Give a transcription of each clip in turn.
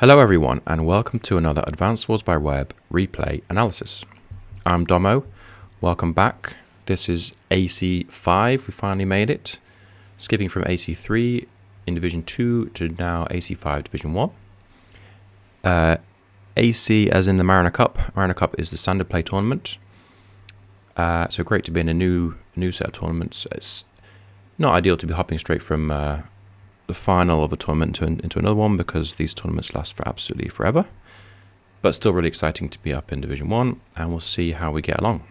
Hello everyone and welcome to another Advanced Wars by Web replay analysis. I'm Domo, welcome back. This is AC5, we finally made it. Skipping from AC3 in Division 2 to now AC5 Division 1. AC as in the Amarriner Cup. Amarriner Cup is the standard play tournament. So great to be in a new set of tournaments. It's not ideal to be hopping straight from the final of a tournament into another one because these tournaments last for absolutely forever, but still really exciting to be up in Division 1, and we'll see how we get along.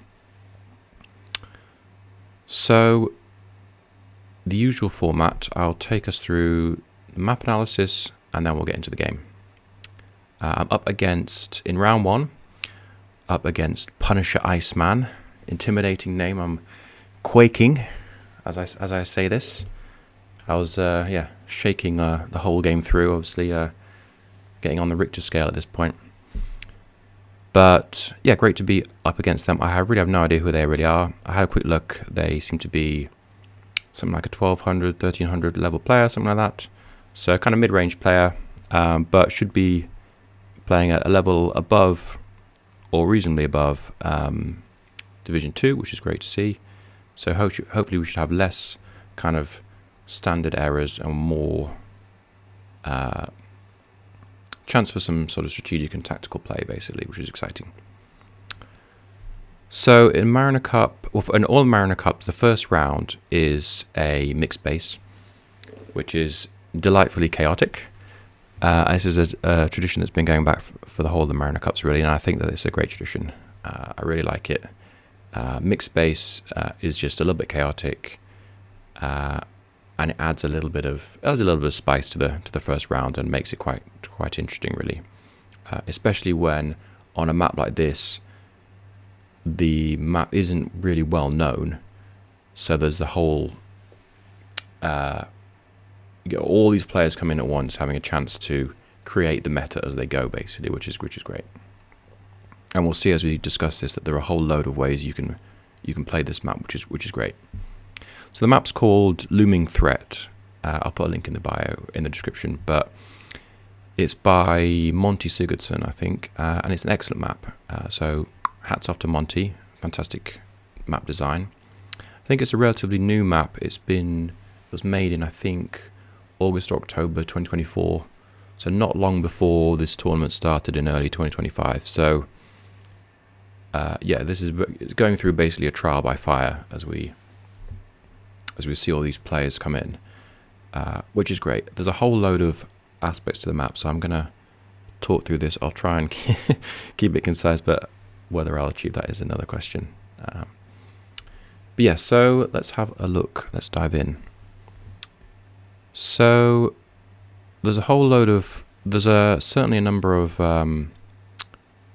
So the usual format, I'll take us through the map analysis and then we'll get into the game. I'm up against, in round 1, up against PunisherIceman. Intimidating name, I'm quaking as I say this. I was shaking the whole game through, obviously getting on the Richter scale at this point. But yeah, great to be up against them. I really have no idea who they really are. I had a quick look. They seem to be something like a 1200, 1300 level player, something like that. So kind of mid-range player, but should be playing at a level above or reasonably above Division 2, which is great to see. So hopefully we should have less kind of standard errors and more chance for some sort of strategic and tactical play, basically, which is exciting. So in Amarriner Cup, in all Amarriner Cups, the first round is a mixed base, which is delightfully chaotic. This is a tradition that's been going back for the whole of the Amarriner Cups, really, and I think that it's a great tradition. I really like it. Mixed base is just a little bit chaotic. And it adds a little bit of spice to the first round and makes it quite interesting, really. Especially when on a map like this, the map isn't really well known, so there's the whole you get all these players come in at once, having a chance to create the meta as they go, basically, which is great. And we'll see as we discuss this that there are a whole load of ways you can play this map, which is great. So the map's called Looming Threat. I'll put a link in the bio, in the description, but it's by Monty Sigurdsson, I think, and it's an excellent map. So hats off to Monty, fantastic map design. I think it's a relatively new map. It was made in, I think, August or October 2024, so not long before this tournament started in early 2025. So it's going through basically a trial by fire as we see all these players come in, which is great. There's a whole load of aspects to the map, so I'm going to talk through this. I'll try and keep it concise, but whether I'll achieve that is another question. But yeah, so let's have a look. Let's dive in. So there's certainly a number of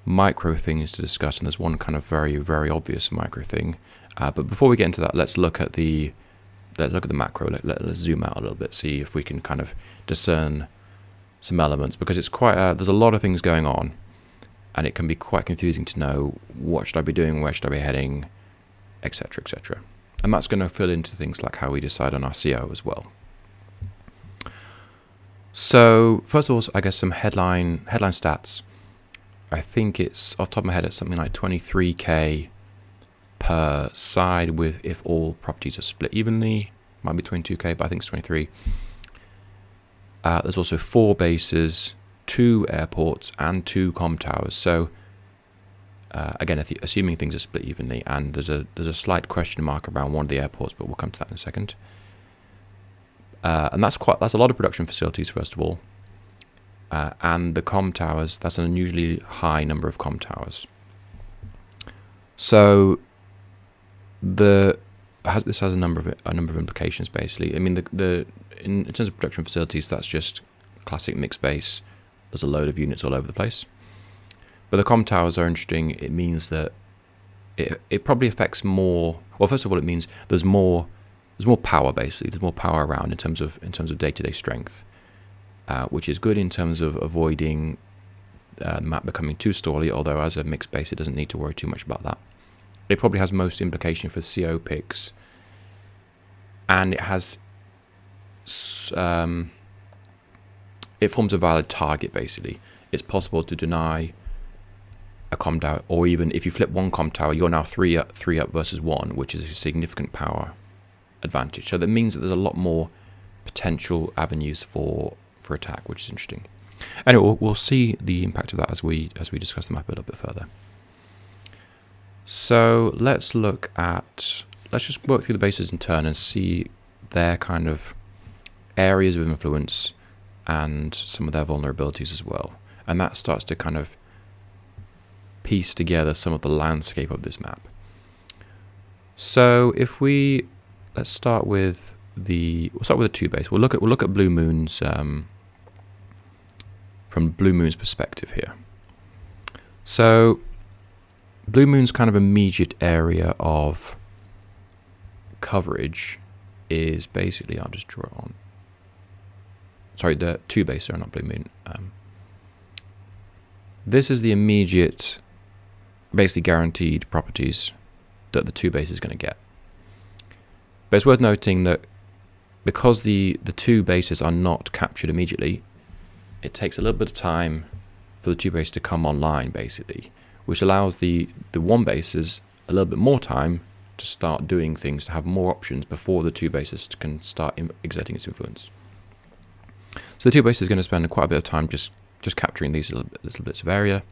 micro things to discuss, and there's one kind of very, very obvious micro thing. But before we get into that, let's look at the macro. Let's zoom out a little bit, see if we can kind of discern some elements, because it's there's a lot of things going on, and it can be quite confusing to know what should I be doing, where should I be heading, etc., etc. And that's going to fill into things like how we decide on our CO as well. So first of all, I guess some headline stats. I think it's off the top of my head, it's something like 23k per side with if all properties are split evenly. Might be 22k, but I think it's 23. There's also 4 bases, 2 airports, and 2 comm towers. So again, assuming things are split evenly, and there's a slight question mark around one of the airports, but we'll come to that in a second. And that's a lot of production facilities, first of all. And the comm towers, that's an unusually high number of comm towers. So this has a number of implications, basically. I mean, in terms of production facilities, that's just classic mixed base. There's a load of units all over the place. But the comm towers are interesting. It means that it probably affects more. Well, first of all, it means there's more power, basically. There's more power around in terms of day-to-day strength, which is good in terms of avoiding the map becoming too stally. Although as a mixed base, it doesn't need to worry too much about that. It probably has most implication for CO picks, and it it forms a valid target, basically. It's possible to deny a comm tower, or even if you flip one comm tower, you're now three up versus one, which is a significant power advantage. So that means that there's a lot more potential avenues for attack, which is interesting. Anyway, we'll see the impact of that as we discuss the map a little bit further. So let's just work through the bases in turn and see their kind of areas of influence and some of their vulnerabilities as well. And that starts to kind of piece together some of the landscape of this map. So if let's start with we'll start with the 2 base. We'll look at Blue Moon's from Blue Moon's perspective here. So Blue Moon's kind of immediate area of coverage is basically, I'll just draw it on. Sorry, the 2 base are not Blue Moon. This is the immediate, basically guaranteed properties that the 2 base is going to get. But it's worth noting that because the 2 bases are not captured immediately, it takes a little bit of time for the 2 base to come online, basically, which allows the 1 bases a little bit more time to start doing things, to have more options before the 2 bases can start exerting its influence. So the 2 bases is going to spend quite a bit of time just capturing these little bits of area,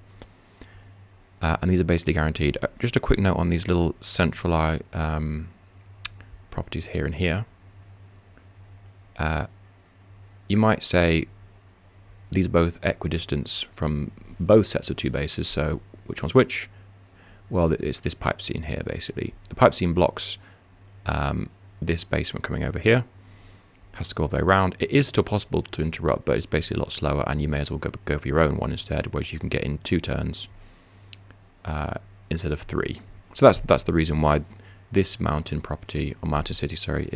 and these are basically guaranteed. Just a quick note on these little central properties here and here. You might say these are both equidistant from both sets of 2 bases, so which one's which? Well, it's this pipe scene here, basically. The pipe scene blocks this base from coming over here. Has to go all the way around. It is still possible to interrupt, but it's basically a lot slower, and you may as well go for your own one instead, whereas you can get in 2 turns instead of 3. So that's the reason why this mountain property, or mountain city, sorry,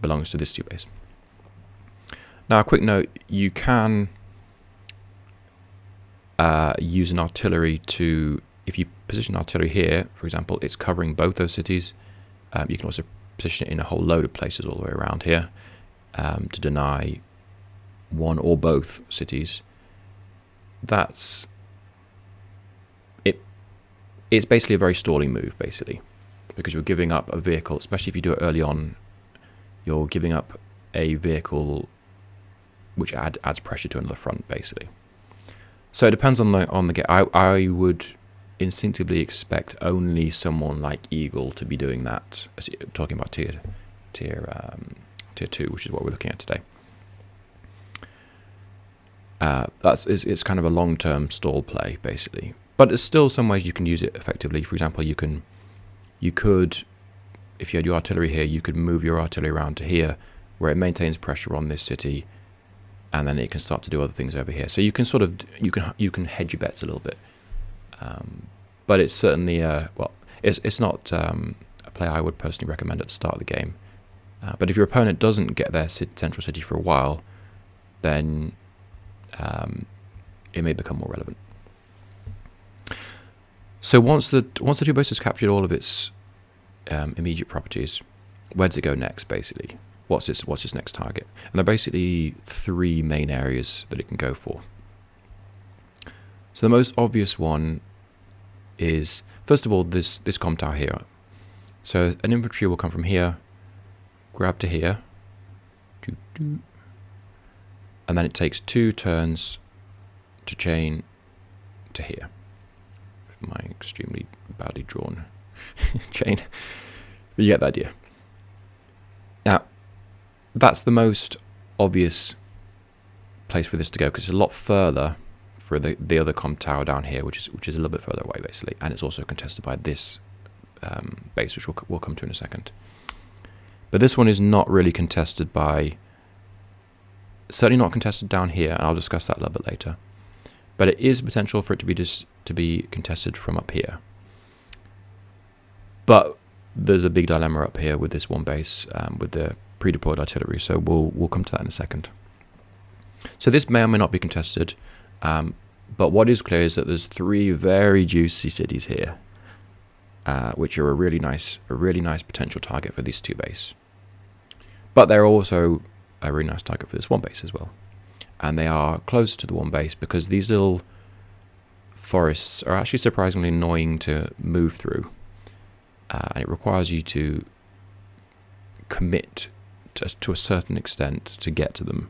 belongs to this 2 base. Now, a quick note: you can use an artillery to, if you position artillery here, for example, it's covering both those cities. You can also position it in a whole load of places all the way around here to deny one or both cities. That's it. It's basically a very stalling move, basically, because you're giving up a vehicle, especially if you do it early on. You're giving up a vehicle which adds pressure to another front, basically. So it depends on the game. I would instinctively expect only someone like Eagle to be doing that. Talking about tier 2, which is what we're looking at today. It's kind of a long-term stall play, basically. But there's still some ways you can use it effectively. For example, you could, if you had your artillery here, you could move your artillery around to here, where it maintains pressure on this city, and then it can start to do other things over here. So you can sort of you can hedge your bets a little bit. But it's certainly it's not a play I would personally recommend at the start of the game. But if your opponent doesn't get their central city for a while, then it may become more relevant. So once the 2 bases captured all of its immediate properties, where does it go next? Basically, what's its next target? And there are basically 3 main areas that it can go for. So the most obvious one is, first of all, this comm tower here. So an infantry will come from here, grab to here, and then it takes 2 turns to chain to here. My extremely badly drawn chain, but you get the idea. Now, that's the most obvious place for this to go, because it's a lot further for the other comm tower down here, which is a little bit further away, basically, and it's also contested by this base, which we'll come to in a second. But this one is not really contested by, certainly not contested down here, and I'll discuss that a little bit later. But it is potential for it to be contested from up here. But there's a big dilemma up here with this 1 base with the pre-deployed artillery, so we'll come to that in a second. So this may or may not be contested. But what is clear is that there's 3 very juicy cities here, which are a really nice potential target for these 2 base. But they're also a really nice target for this 1 base as well. and they are close to the one base because these little forests are actually surprisingly annoying to move through, and it requires you to commit to a certain extent to get to them.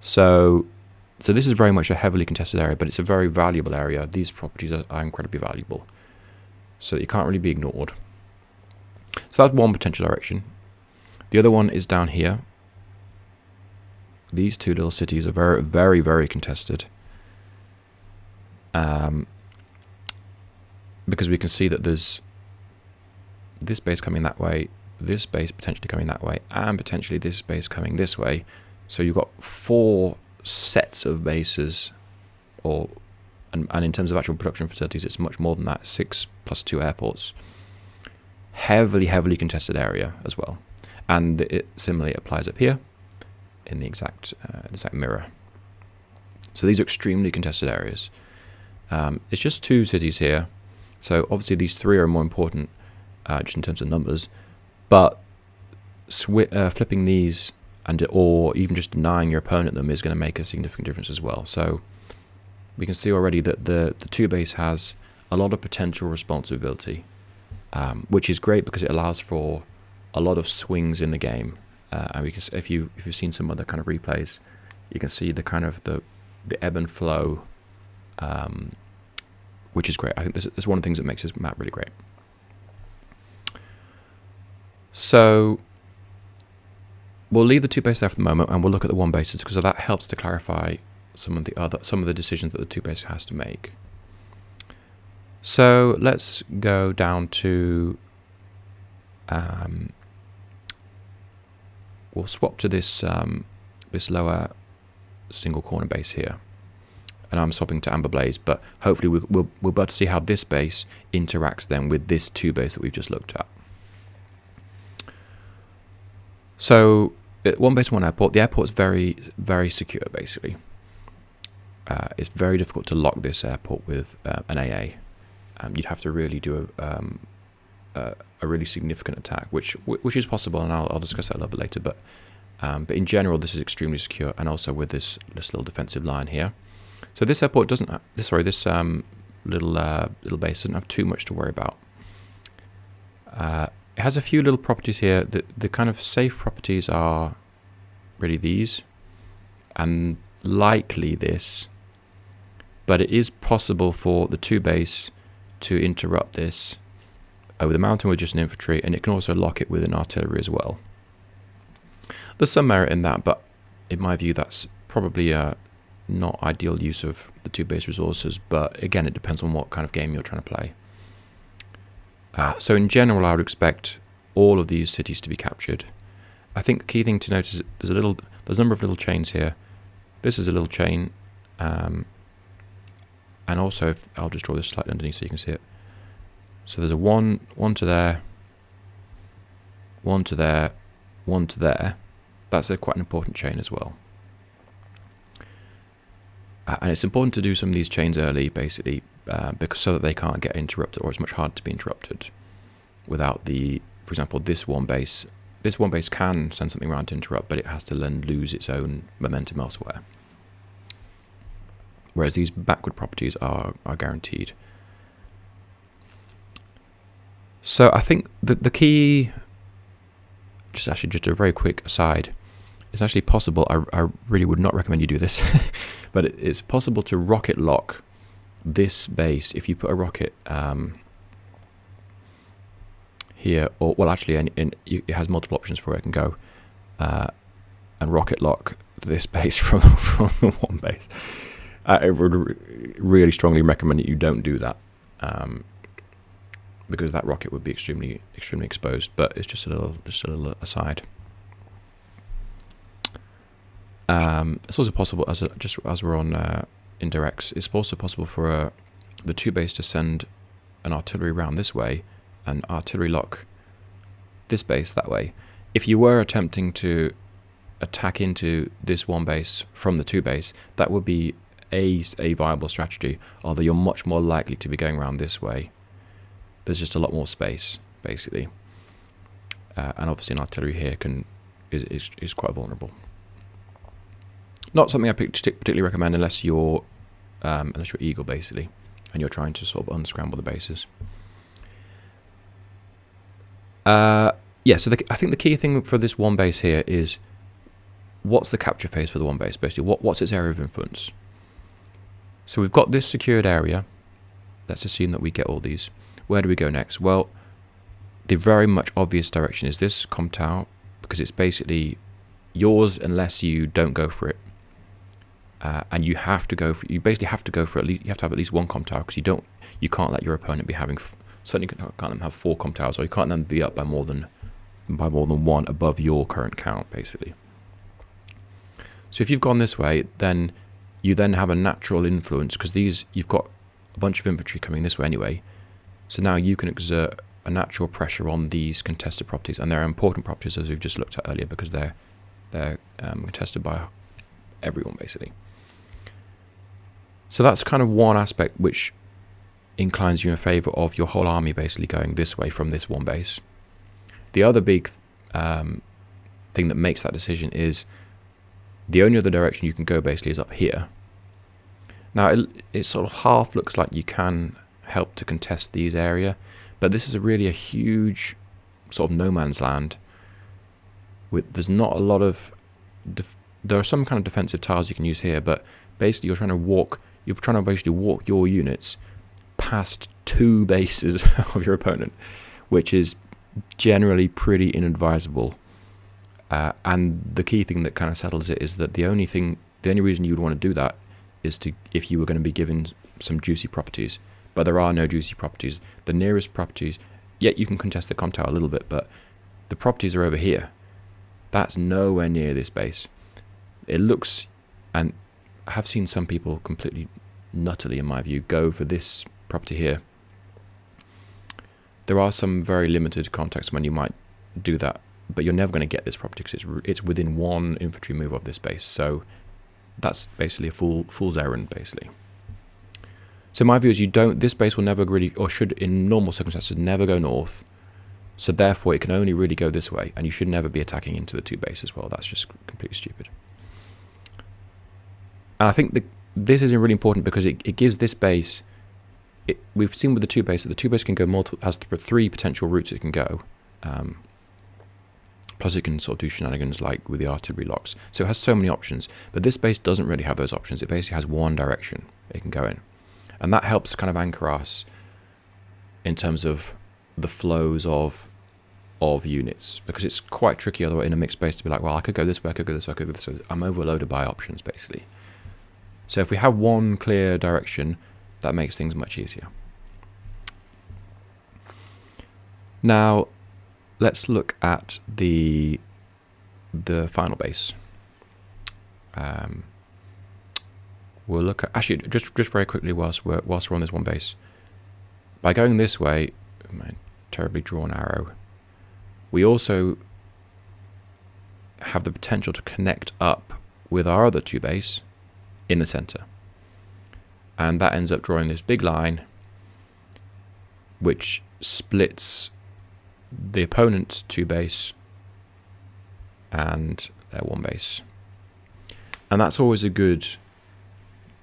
So this is very much a heavily contested area, but it's a very valuable area. These properties are incredibly valuable, so you can't really be ignored. So that's one potential direction. The other one is down here. These two little cities are very, very, very contested. Because we can see that there's this base coming that way, this base potentially coming that way, and potentially this base coming this way. So you've got 4 sets of bases, and in terms of actual production facilities, it's much more than that. 6 plus 2 airports. Heavily, heavily contested area as well. And it similarly applies up here in the exact mirror. So these are extremely contested areas. It's just 2 cities here. So obviously these 3 are more important just in terms of numbers. But flipping these or even just denying your opponent them is going to make a significant difference as well. So we can see already that the 2 base has a lot of potential responsibility, which is great because it allows for a lot of swings in the game. And we can, if you've seen some other kind of replays, you can see the kind of the ebb and flow, which is great. I think this is one of the things that makes this map really great. So we'll leave the 2 base there for the moment, and we'll look at the 1 bases because that helps to clarify some of the decisions that the 2 base has to make. So let's go down to. We'll swap to this this lower single corner base here, and I'm swapping to Amber Blaze. But hopefully we'll be able to see how this base interacts then with this 2 base that we've just looked at. So 1 base, 1 airport. The airport is very, very secure, basically. It's very difficult to lock this airport with an AA. You'd have to really do a really significant attack, which is possible, and I'll discuss that a little bit later. But in general, this is extremely secure, and also with this little defensive line here. So this airport doesn't. This little base doesn't have too much to worry about. It has a few little properties here. The kind of safe properties are really these, and likely this. But it is possible for the 2 base to interrupt this over the mountain with just an infantry, and it can also lock it with an artillery as well. There's some merit in that, but in my view, that's probably not ideal use of the 2 base resources. But again, it depends on what kind of game you're trying to play. So in general, I would expect all of these cities to be captured. I think the key thing to notice is there's a number of little chains here. This is a little chain, and also I'll just draw this slightly underneath so you can see it. So there's a one to there, 1 to there, 1 to there. That's quite an important chain as well. And it's important to do some of these chains early, basically, because so that they can't get interrupted, or it's much harder to be interrupted without for example, this 1 base. This 1 base can send something around to interrupt, but it has to then lose its own momentum elsewhere. Whereas these backward properties are guaranteed. So I think the key, just a very quick aside, it's actually possible. I really would not recommend you do this, but it's possible to rocket lock this base if you put a rocket here, or well, actually, it has multiple options for where it can go, and rocket lock this base from the 1 base. I would really strongly recommend that you don't do that, because that rocket would be extremely exposed. But it's just a little aside. It's also possible, as we're on indirects, it's also possible for the 2 base to send an artillery round this way and artillery lock this base that way. If you were attempting to attack into this 1 base from the 2 base, that would be a viable strategy, although you're much more likely to be going around this way. There's just a lot more space, basically. And obviously an artillery here is quite vulnerable. Not something I particularly recommend unless you're eagle basically, and you're trying to sort of unscramble the bases. Yeah, so I think the key thing for this one base here is what's the capture phase for the one base, basically. What's its area of influence? So we've got this secured area. Let's assume that we get all these. Where do we go next? Well, the very much obvious direction is this comm tower, because it's basically yours unless you don't go for it. And you have to go for. You basically have to go for at least. You have to have at least one comm tower, because you can't let your opponent be having. Certainly can't let them have 4 comm towers, or you can't let them be up by more than one above your current count, basically. So if you've gone this way, then you then have a natural influence, because you've got a bunch of infantry coming this way anyway. So now you can exert a natural pressure on these contested properties, and they're important properties as we've just looked at earlier, because they're contested by everyone basically. So that's kind of one aspect which inclines you in favour of your whole army basically going this way from this one base. The other big thing that makes that decision is the only other direction you can go basically is up here. Now it sort of half looks like you can help to contest these area, but this is really a huge sort of no man's land. There's not a lot of there are some kind of defensive tiles you can use here, but basically you're trying to basically walk your units past 2 bases of your opponent, which is generally pretty inadvisable. And the key thing that kind of settles it is that the only reason you would want to do that is if you were going to be given some juicy properties. But there are no juicy properties. The nearest properties, yet you can contest the comm tower a little bit, but the properties are over here. That's nowhere near this base. It looks, and I have seen some people completely nuttily, in my view, go for this property here. There are some very limited contexts when you might do that, but you're never going to get this property because it's within 1 infantry move of this base. So that's basically a fool's errand, basically. So my view is this base will never really, or should in normal circumstances, never go north. So therefore it can only really go this way, and you should never be attacking into the 2 bases as well. That's just completely stupid. And I think this is really important because it gives this base, we've seen with the 2 base that the 2 base can go has 3 potential routes it can go. Plus it can sort of do shenanigans like with the artillery locks. So it has so many options, but this base doesn't really have those options. It basically has one direction it can go in. And that helps kind of anchor us in terms of the flows of units, because it's quite tricky otherwise in a mixed base to be like, well, I could go this way, I could go this way, I could go this way. I'm overloaded by options, basically. So if we have one clear direction, that makes things much easier. Now, let's look at the final base. We'll look at, actually, just very quickly whilst we're on this one base. By going this way, my terribly drawn arrow, we also have the potential to connect up with our other 2 base in the center. And that ends up drawing this big line which splits the opponent's 2 base and their 1 base. And that's always a good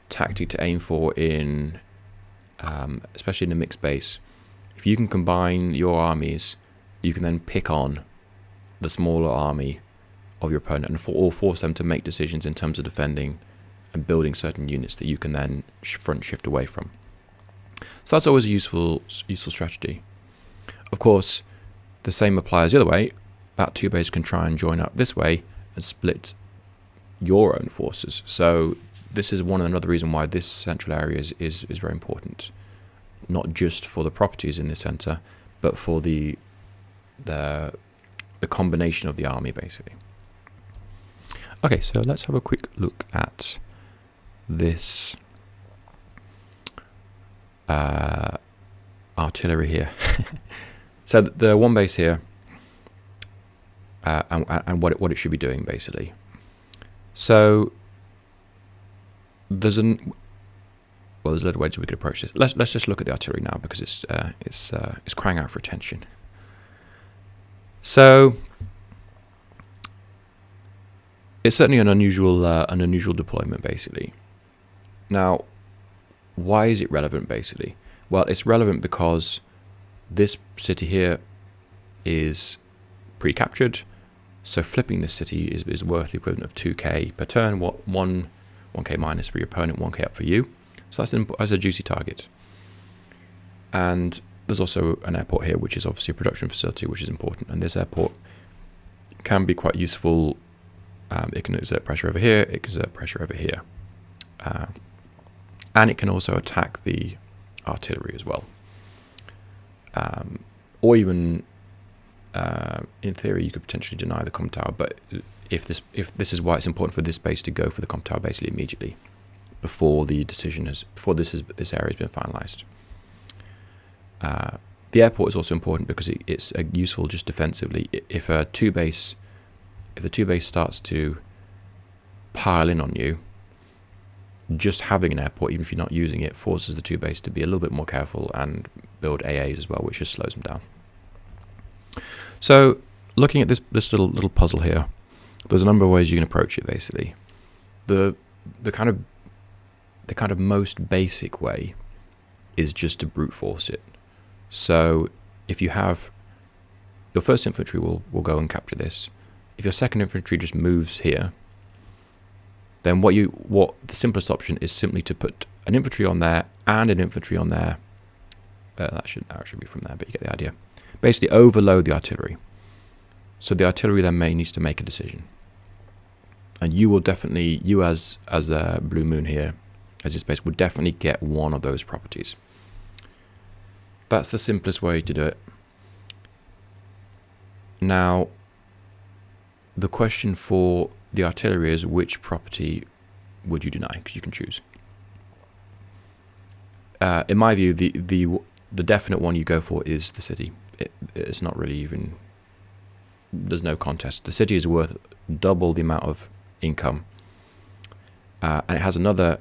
tactic to aim for in especially in a mixed base. If you can combine your armies, you can then pick on the smaller army of your opponent and force them to make decisions in terms of defending and building certain units that you can then front shift away from. So that's always a useful strategy. Of course, the same applies the other way. That 2 base can try and join up this way and split your own forces. So this is another reason why this central area is very important, not just for the properties in the center, but for the combination of the army, basically. Okay, so let's have a quick look at this artillery here. So the 1 base here, and what it should be doing, basically. So there's a lot of ways we could approach this. Let's just look at the artillery now, because it's crying out for attention. So it's certainly an unusual deployment, basically. Now, why is it relevant, basically? Well, it's relevant because this city here is pre-captured, so flipping this city is worth the equivalent of 2k per turn. 1k minus for your opponent, 1k up for you. So that's a juicy target. And there's also an airport here, which is obviously a production facility, which is important. And this airport can be quite useful. It can exert pressure over here, it can exert pressure over here. And it can also attack the artillery as well. Or even, in theory, you could potentially deny the comm tower. But if this is why it's important for this base to go for the comm tower basically immediately, before this area has been finalized. The airport is also important because it's useful just defensively. If the two base starts to pile in on you, just having an airport, even if you're not using it, forces the two base to be a little bit more careful and build AAs as well, which just slows them down. So, looking at this little puzzle here, there's a number of ways you can approach it. Basically, the kind of most basic way is just to brute force it. So, if you have your first infantry will go and capture this. If your second infantry just moves here, then what the simplest option is simply to put an infantry on there and an infantry on there. That should be from there, but you get the idea. Basically, overload the artillery. So the artillery then needs to make a decision, and you as Blue Moon here, as this base, would definitely get one of those properties. That's the simplest way to do it. Now, the question for the artillery is, which property would you deny? Because you can choose. In my view, the definite one you go for is the city. It's not really even. There's no contest. The city is worth double the amount of income, and it has another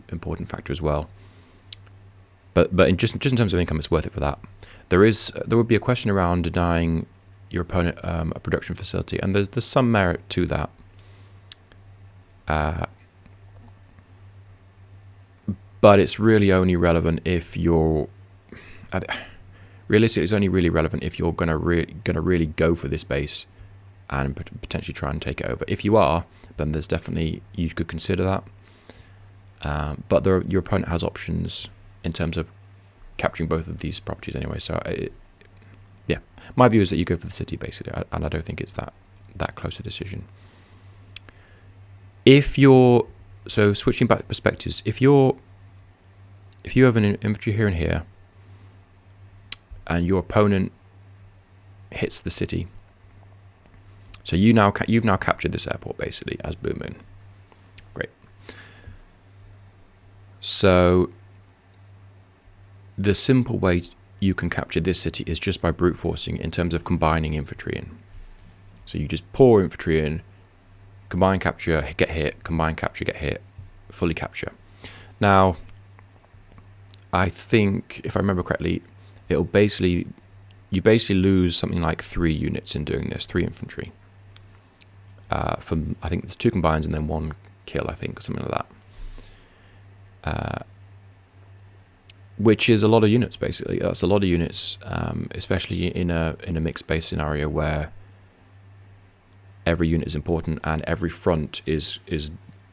important factor as well. But in just in terms of income, it's worth it for that. There would be a question around denying your opponent a production facility, and there's some merit to that. But it's really only relevant if you're. Realistically, it's only really relevant if you're gonna really go for this base and potentially try and take it over. If you are, then there's definitely, you could consider that. But your opponent has options in terms of capturing both of these properties anyway. So yeah, my view is that you go for the city basically, and I don't think it's that close a decision. So switching back perspectives, if you have an infantry here and here, and your opponent hits the city, so you've now captured this airport basically as Blue Moon. Great. So the simple way you can capture this city is just by brute forcing in terms of combining infantry in. So you just pour infantry in, combine capture, get hit, combine capture, get hit, fully capture. Now, I think, if I remember correctly, you basically lose something like 3 units in doing this, 3 infantry. From, I think there's 2 combines and then 1 kill, I think, or something like that. Which is a lot of units, basically. That's a lot of units, especially in a mixed base scenario where every unit is important and every front is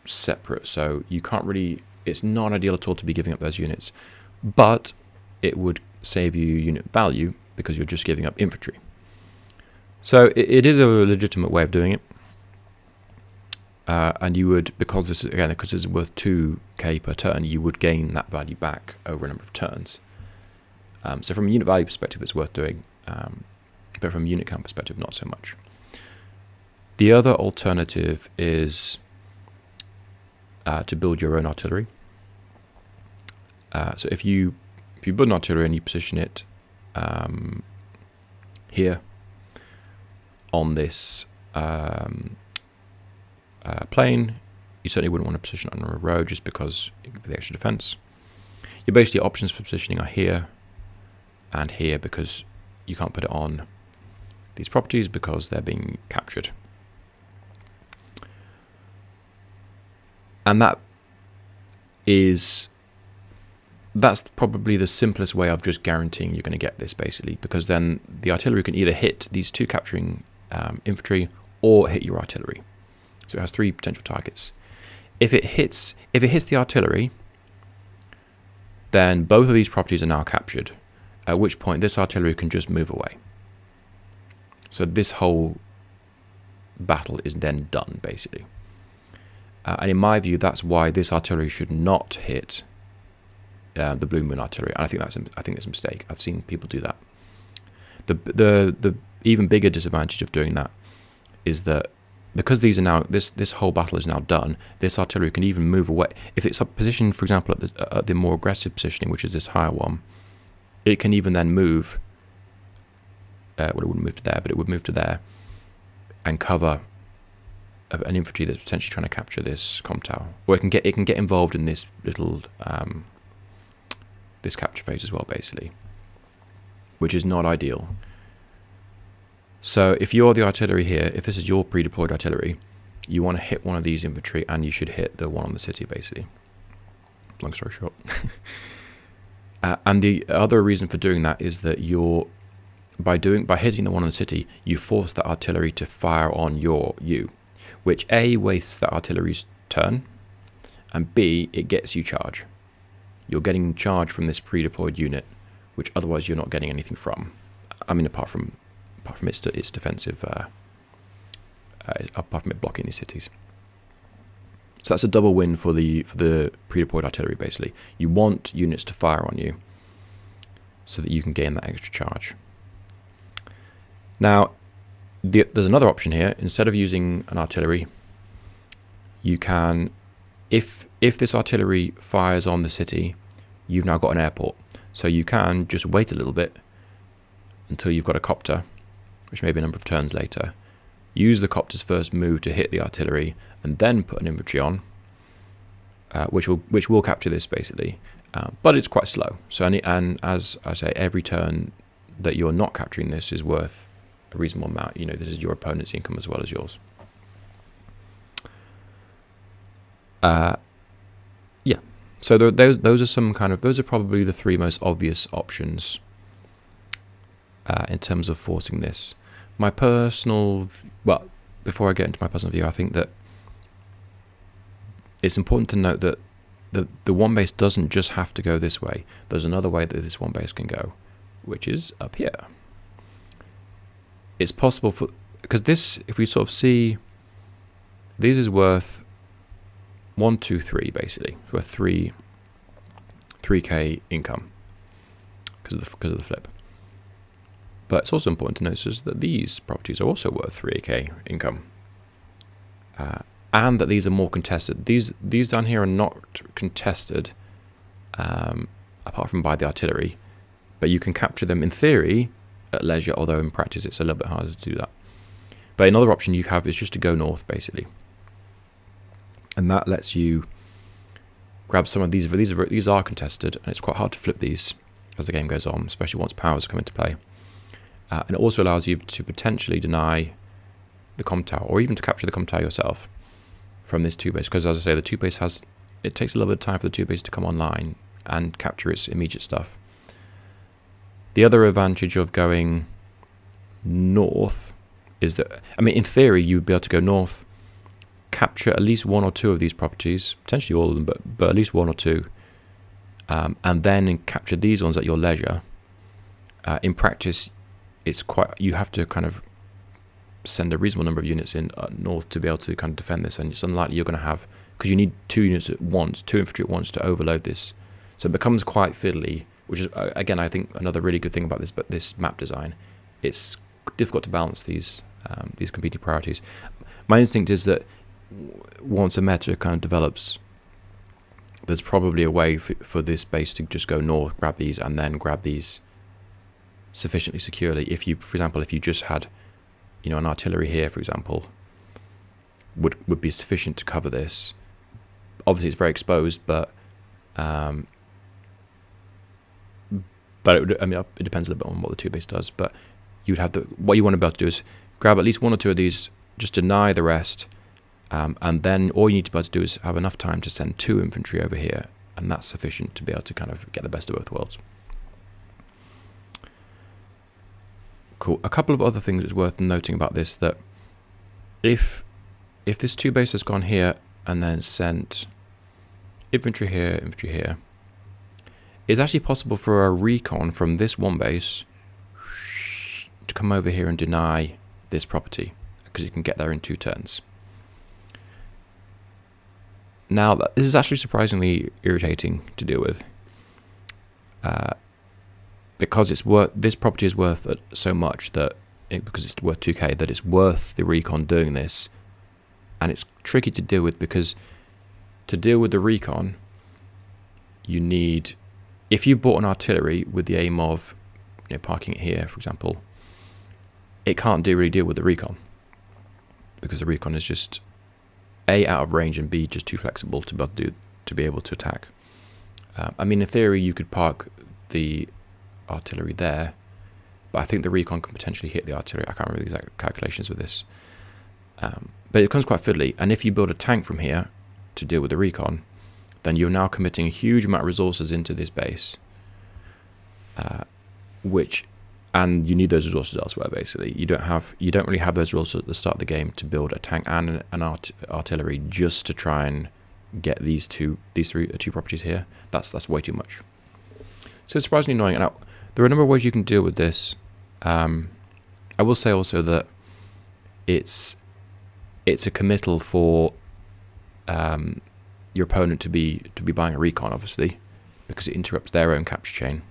separate. So you can't really. It's not ideal at all to be giving up those units, but it would save you unit value because you're just giving up infantry. So it is a legitimate way of doing it. And you would, because this is worth 2k per turn, you would gain that value back over a number of turns. So from a unit value perspective, it's worth doing, but from a unit count perspective, not so much. The other alternative is to build your own artillery. So if you build an artillery and you position it here on this plane, you certainly wouldn't want to position it on a road just because of the extra defense. Your basically options for positioning are here and here because you can't put it on these properties because they're being captured. And that's probably the simplest way of just guaranteeing you're going to get this, basically, because then the artillery can either hit these two capturing infantry or hit your artillery. So it has 3 potential targets. If it hits the artillery, then both of these properties are now captured, at which point this artillery can just move away. So this whole battle is then done, basically. And in my view, that's why this artillery should not hit the Blue Moon artillery. And I think that's a mistake. I've seen people do that. The even bigger disadvantage of doing that is that because these are now this whole battle is now done, this artillery can even move away. If it's positioned, for example, at the more aggressive positioning, which is this higher one, it can even then move. Well, it wouldn't move to there, but it would move to there and cover an infantry that's potentially trying to capture this comm tower. Or it can get involved in this little this capture phase as well, basically, which is not ideal. So if you're the artillery here, if this is your pre-deployed artillery, you want to hit one of these infantry, and you should hit the one on the city, basically. Long story short. And the other reason for doing that is that by hitting the one on the city, you force the artillery to fire on you, which A, wastes the artillery's turn, and B, it gets you charge. You're getting charge from this pre-deployed unit, which otherwise you're not getting anything from. I mean, apart from its defensive, apart from it blocking these cities. So that's a double win for the pre-deployed artillery, basically. You want units to fire on you so that you can gain that extra charge. Now, there's another option here. Instead of using an artillery, you can, if this artillery fires on the city, you've now got an airport. So you can just wait a little bit until you've got a copter, which may be a number of turns later. Use the copter's first move to hit the artillery, and then put an infantry on, which will capture this, basically. But it's quite slow. So and as I say, every turn that you're not capturing this is worth a reasonable amount. You know, this is your opponent's income as well as yours. Yeah. So those are some those are probably the 3 most obvious options in terms of forcing this. My personal, before I get into my personal view, I think that it's important to note that the one base doesn't just have to go this way. There's another way that this one base can go, which is up here. It's possible because this, if we sort of see, this is worth 1, 2, 3, basically. It's worth 3k income because of the flip. But it's also important to notice that these properties are also worth 3k income, and that these are more contested. These down here are not contested, apart from by the artillery, but you can capture them in theory at leisure, although in practice it's a little bit harder to do that. But another option you have is just to go north, basically, and that lets you grab some of these. These are contested, and it's quite hard to flip these as the game goes on, especially once powers come into play. And it also allows you to potentially deny the comm tower, or even to capture the comm tower yourself from this 2 base. Because as I say, the 2 base it takes a little bit of time for the 2 base to come online and capture its immediate stuff. The other advantage of going north is that, I mean, in theory, you would be able to go north, capture at least 1 or 2 of these properties, potentially all of them, but at least 1 or 2, and then capture these ones at your leisure. In practice, you have to kind of send a reasonable number of units in north to be able to kind of defend this, and it's unlikely you're going to have, because you need 2 units at once, 2 infantry at once to overload this. So it becomes quite fiddly, which is, again, I think another really good thing about this map design. It's difficult to balance these competing priorities. My instinct is that once a meta kind of develops, there's probably a way for this base to just go north, grab these, and then grab these sufficiently securely. If you, for example, if you just had, an artillery here, for example, would be sufficient to cover this. Obviously, it's very exposed, but it depends a little bit on what the 2 base does. But you'd have what you want to be able to do is grab at least 1 or 2 of these, just deny the rest, And then all you need to be able to do is have enough time to send 2 infantry over here, and that's sufficient to be able to kind of get the best of both worlds. Cool. A couple of other things it's worth noting about this, that if this 2 base has gone here and then sent infantry here, it's actually possible for a recon from this 1 base to come over here and deny this property, because you can get there in 2 turns. Now, this is actually surprisingly irritating to deal with, because this property is worth so much because it's worth 2k, that it's worth the recon doing this, and it's tricky to deal with, because to deal with the recon, you need, if you bought an artillery with the aim of parking it here, for example, it can't really deal with the recon, because the recon is just A, out of range, and B, just too flexible to be able to attack. I mean, in theory, you could park the artillery there, but I think the recon can potentially hit the artillery. I can't remember the exact calculations with this, but it becomes quite fiddly. And if you build a tank from here to deal with the recon, then you're now committing a huge amount of resources into this base, and you need those resources elsewhere. Basically, you don't really have those resources at the start of the game to build a tank and an artillery just to try and get these two properties here. That's way too much. So it's surprisingly annoying. Now, there are a number of ways you can deal with this. I will say also that it's a committal for your opponent to be buying a recon, obviously, because it interrupts their own capture chain.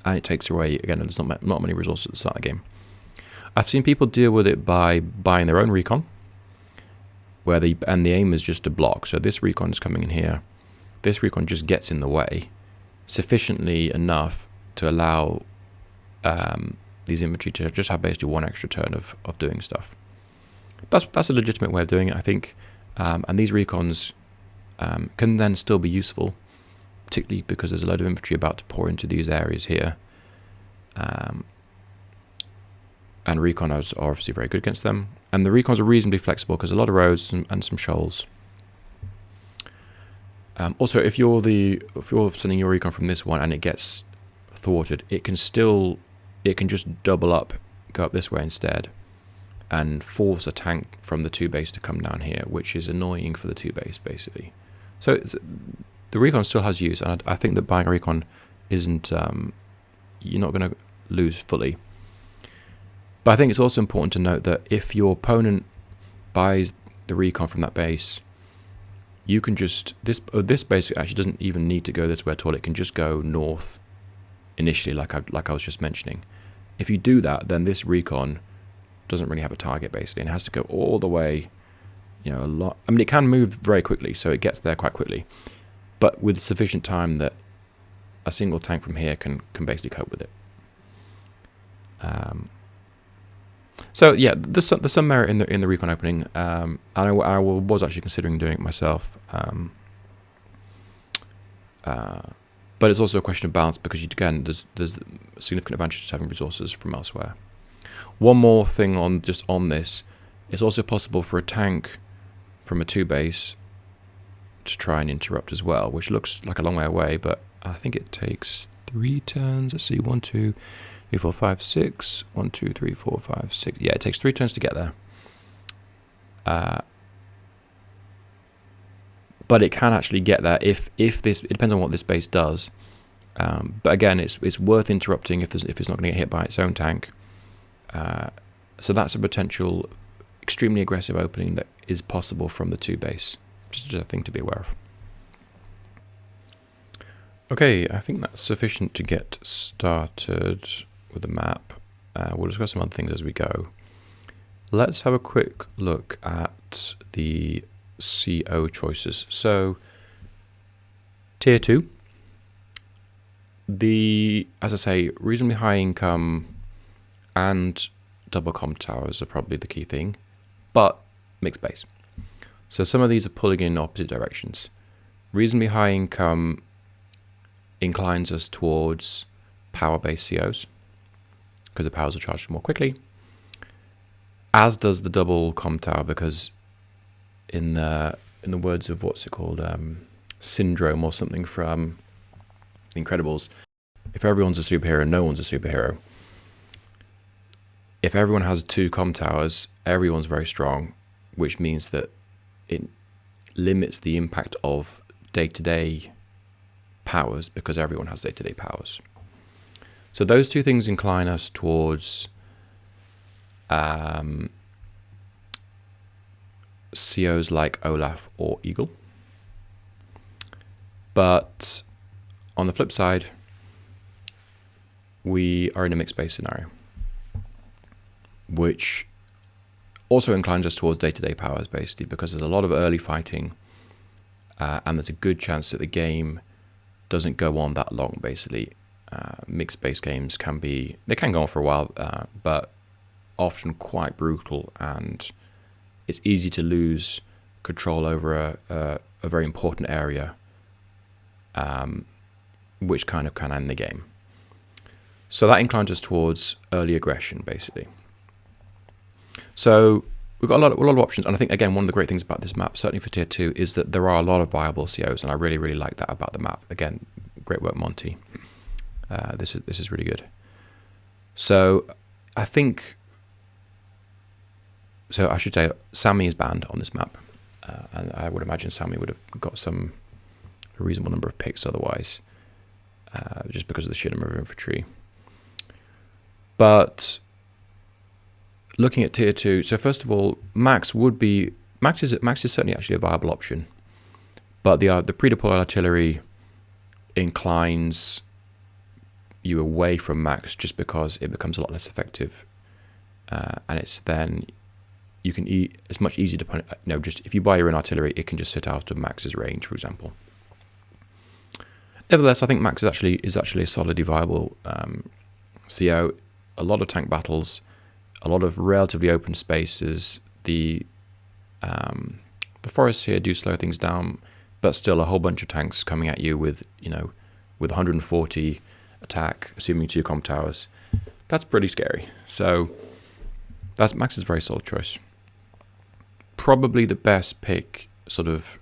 And it takes away, again, there's not many resources at the start of the game. I've seen people deal with it by buying their own recon, and the aim is just to block. So this recon is coming in here. This recon just gets in the way sufficiently enough to allow these infantry to just have basically 1 extra turn of doing stuff. That's a legitimate way of doing it, I think. And these recons can then still be useful, particularly because there's a load of infantry about to pour into these areas here. And recons are obviously very good against them. And the recons are reasonably flexible because a lot of roads and some shoals. Also, if you're sending your recon from this one and it gets thwarted, it can just double up, go up this way instead, and force a tank from the 2 base to come down here, which is annoying for the 2 base basically. So the recon still has use, and I think that buying a recon isn't, you're not going to lose fully. But I think it's also important to note that if your opponent buys the recon from that base, you can just, this base actually doesn't even need to go this way at all. It can just go north initially, like I was just mentioning. If you do that, then this recon doesn't really have a target basically, and it has to go all the way, a lot. I mean, it can move very quickly, so it gets there quite quickly, but with sufficient time that a single tank from here can basically cope with it. So yeah, there's some merit in the recon opening, and I was actually considering doing it myself. But it's also a question of balance, because there's a significant advantage to having resources from elsewhere. One more thing on this, it's also possible for a tank from a 2 base to try and interrupt as well, which looks like a long way away, but I think it takes 3 turns. Let's see, 1, 2, 3, 4, 5, 6. 1, 2, 3, 4, 5, 6. Yeah, it takes 3 turns to get there. But it can actually get there if this. It depends on what this base does. But again, it's worth interrupting if it's not going to get hit by its own tank. So that's a potential extremely aggressive opening that is possible from the 2 base. Just a thing to be aware of. Okay, I think that's sufficient to get started with the map. We'll discuss some other things as we go. Let's have a quick look at the CO choices. So, tier 2, as I say, reasonably high income and double comm towers are probably the key thing, but mixed base. So some of these are pulling in opposite directions. Reasonably high income inclines us towards power-based COs, because the powers are charged more quickly, as does the double comm tower, because in the words of what's it called, Syndrome or something from The Incredibles. If everyone's a superhero, no one's a superhero. If everyone has 2 comm towers, everyone's very strong, which means that it limits the impact of day-to-day powers because everyone has day-to-day powers. So those 2 things incline us towards COs like Olaf or Eagle. But on the flip side, we are in a mixed base scenario, which also inclines us towards day-to-day powers, basically, because there's a lot of early fighting, and there's a good chance that the game doesn't go on that long, basically. Mixed base games can go on for a while, but often quite brutal, and it's easy to lose control over a very important area, which kind of can end the game. So that inclines us towards early aggression, basically. So we've got a lot of options, and I think, again, one of the great things about this map, certainly for Tier 2, is that there are a lot of viable COs, and I really, really like that about the map. Again, great work, Monty. This is really good. So I think, so I should say, Sammy is banned on this map, and I would imagine Sammy would have got a reasonable number of picks otherwise, just because of the sheer number of infantry. But looking at Tier 2, so first of all, Max is certainly actually a viable option, but the pre-deploy artillery inclines you away from Max just because it becomes a lot less effective, and it's much easier to put, just if you buy your own artillery, it can just sit out of Max's range, for example. Nevertheless, I think Max is actually a solidly viable CO. A lot of tank battles, a lot of relatively open spaces. The forests here do slow things down, but still a whole bunch of tanks coming at you with 140 attack, assuming 2 comm towers. That's pretty scary. So Max is a very solid choice. Probably the best pick, sort of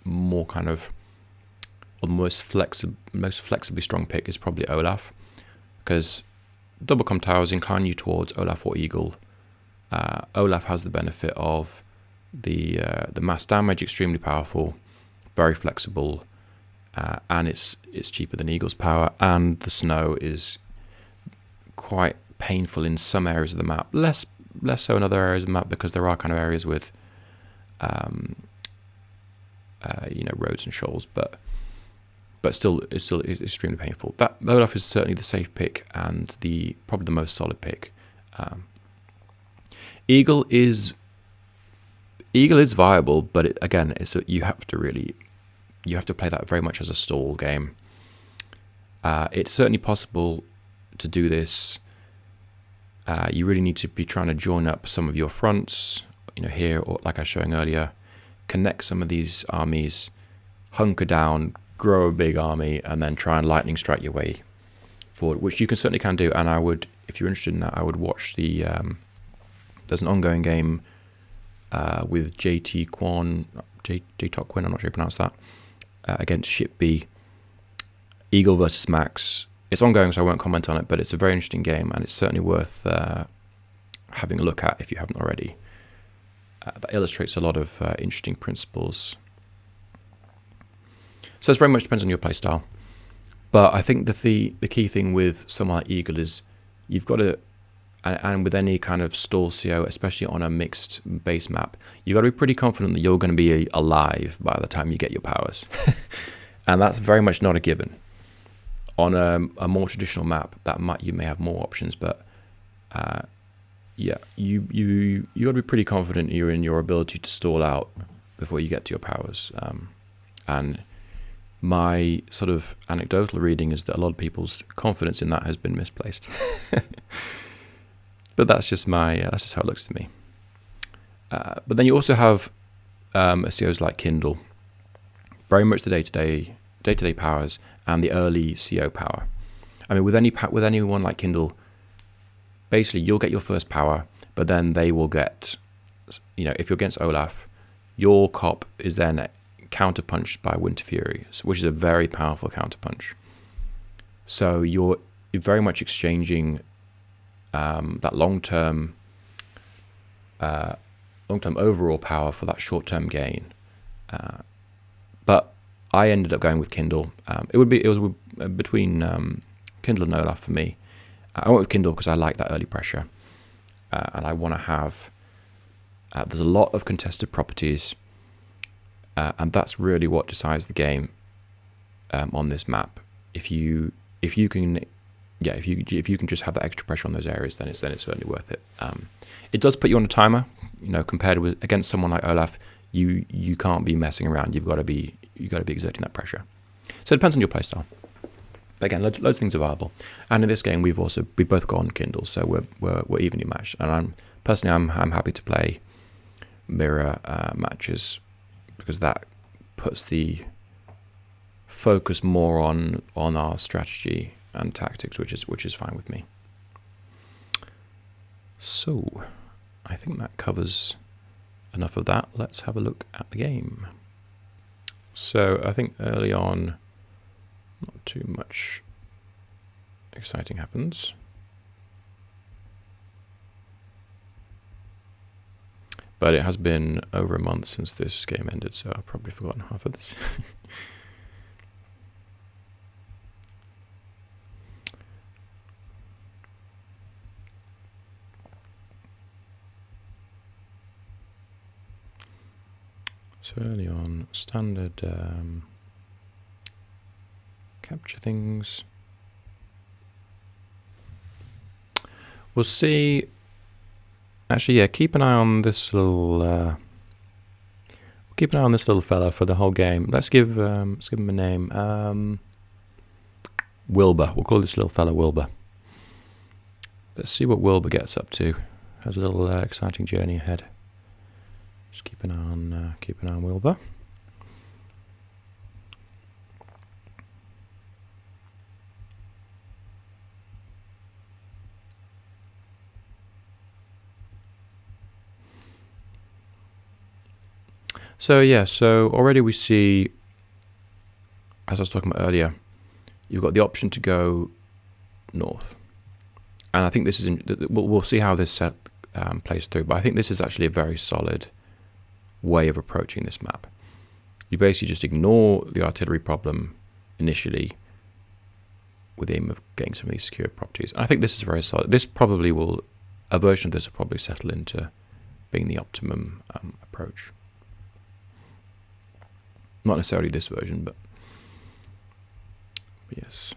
more kind of, or the most flexibly strong pick is probably Olaf, because double comm towers incline you towards Olaf or Eagle. Olaf has the benefit of the mass damage, extremely powerful, very flexible, and it's cheaper than Eagle's power, and the snow is quite painful in some areas of the map, less so in other areas of the map, because there are kind of areas with roads and shoals, but still it's extremely painful. That Olaf is certainly the safe pick and probably the most solid pick. Eagle is viable, but you have to play that very much as a stall game. It's certainly possible to do this. You really need to be trying to join up some of your fronts, here, or like I was showing earlier, connect some of these armies, hunker down, grow a big army, and then try and lightning strike your way forward, which you certainly can do. And I would, if you're interested in that, I would watch there's an ongoing game with JT Quinn, I'm not sure how you pronounce that, against Ship B, Eagle versus Max. It's ongoing, so I won't comment on it, but it's a very interesting game, and it's certainly worth having a look at if you haven't already. That illustrates a lot of interesting principles. So it very much depends on your playstyle. But I think the key thing with someone like Eagle is you've got to, and with any kind of stall CO, especially on a mixed base map, you've got to be pretty confident that you're going to be alive by the time you get your powers. And that's very much not a given. On a more traditional map, you may have more options, but you got to be pretty confident you're in your ability to stall out before you get to your powers. And my sort of anecdotal reading is that a lot of people's confidence in that has been misplaced. But that's just how it looks to me. But then you also have COs like Kindle, very much the day-to-day powers and the early CO power. I mean, with anyone like Kindle, basically you'll get your first power, but then they will get, if you're against Olaf, your cop is then counterpunched by Winter Fury, which is a very powerful counterpunch. So you're very much exchanging that long-term overall power for that short-term gain. But I ended up going with Kindle. It was between Kindle and Olaf for me. I went with Kindle because I like that early pressure, and I want to have. There's a lot of contested properties, and that's really what decides the game on this map. If you can just have that extra pressure on those areas, then it's certainly worth it. It does put you on a timer. Compared with against someone like Olaf, you can't be messing around. You've got to be exerting that pressure. So it depends on your playstyle. But again, loads of things are viable. And in this game, we've both got on Kindle, so we're evenly matched. And I'm happy to play mirror matches because that puts the focus more on our strategy and tactics, which is fine with me. So I think that covers enough of that. Let's have a look at the game. So I think early on, not too much exciting happens. But it has been over a month since this game ended, so I've probably forgotten half of this. So early on, standard capture things. We'll see. Actually, yeah, keep an eye on this little. Keep an eye on this little fella for the whole game. Let's give him a name. Wilbur. We'll call this little fella Wilbur. Let's see what Wilbur gets up to. Has a little exciting journey ahead. Just keep an eye on Wilbur. So yeah, so already we see, as I was talking about earlier, you've got the option to go north, and I think this is we'll see how this set plays through. But I think this is actually a very solid way of approaching this map. You basically just ignore the artillery problem initially, with the aim of getting some of these secure properties. And I think this is very solid. A version of this will probably settle into being the optimum approach. Not necessarily this version, but yes.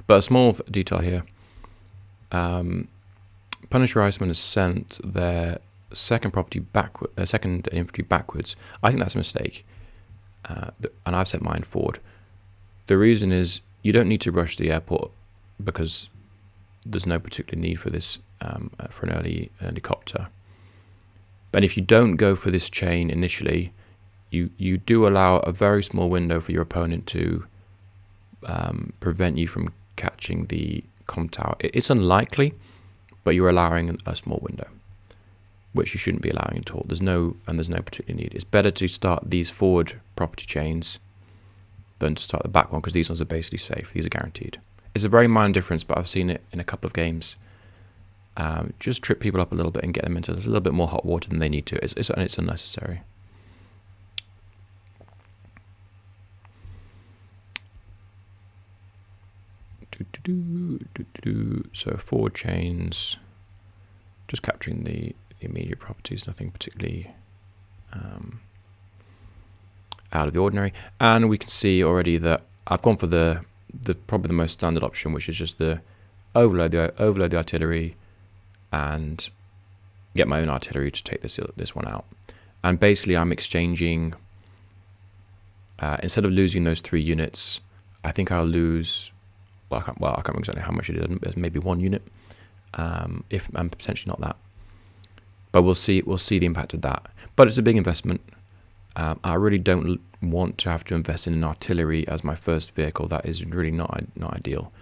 But a small detail here. PunisherIceman has sent their second infantry backwards. I think that's a mistake, and I've sent mine forward. The reason is you don't need to rush the airport because there's no particular need for this for an early helicopter. But if you don't go for this chain initially, you do allow a very small window for your opponent to prevent you from catching the comm tower. It's unlikely, but you're allowing a small window, which you shouldn't be allowing at all. There's no particular need. It's better to start these forward property chains than to start the back one, because these ones are basically safe. These are guaranteed. It's a very minor difference, but I've seen it in a couple of games. Just trip people up a little bit and get them into a little bit more hot water than they need to. It's unnecessary. So forward chains, just capturing the immediate properties, nothing particularly out of the ordinary. And we can see already that I've gone for the probably the most standard option, which is just the overload the artillery and get my own artillery to take this one out. And basically I'm exchanging, instead of losing those 3 units, I think I'll lose, I can't remember exactly how much it is, maybe 1 unit, if and potentially not that. But we'll see the impact of that. But it's a big investment. I really don't want to have to invest in an artillery as my first vehicle. That is really not ideal.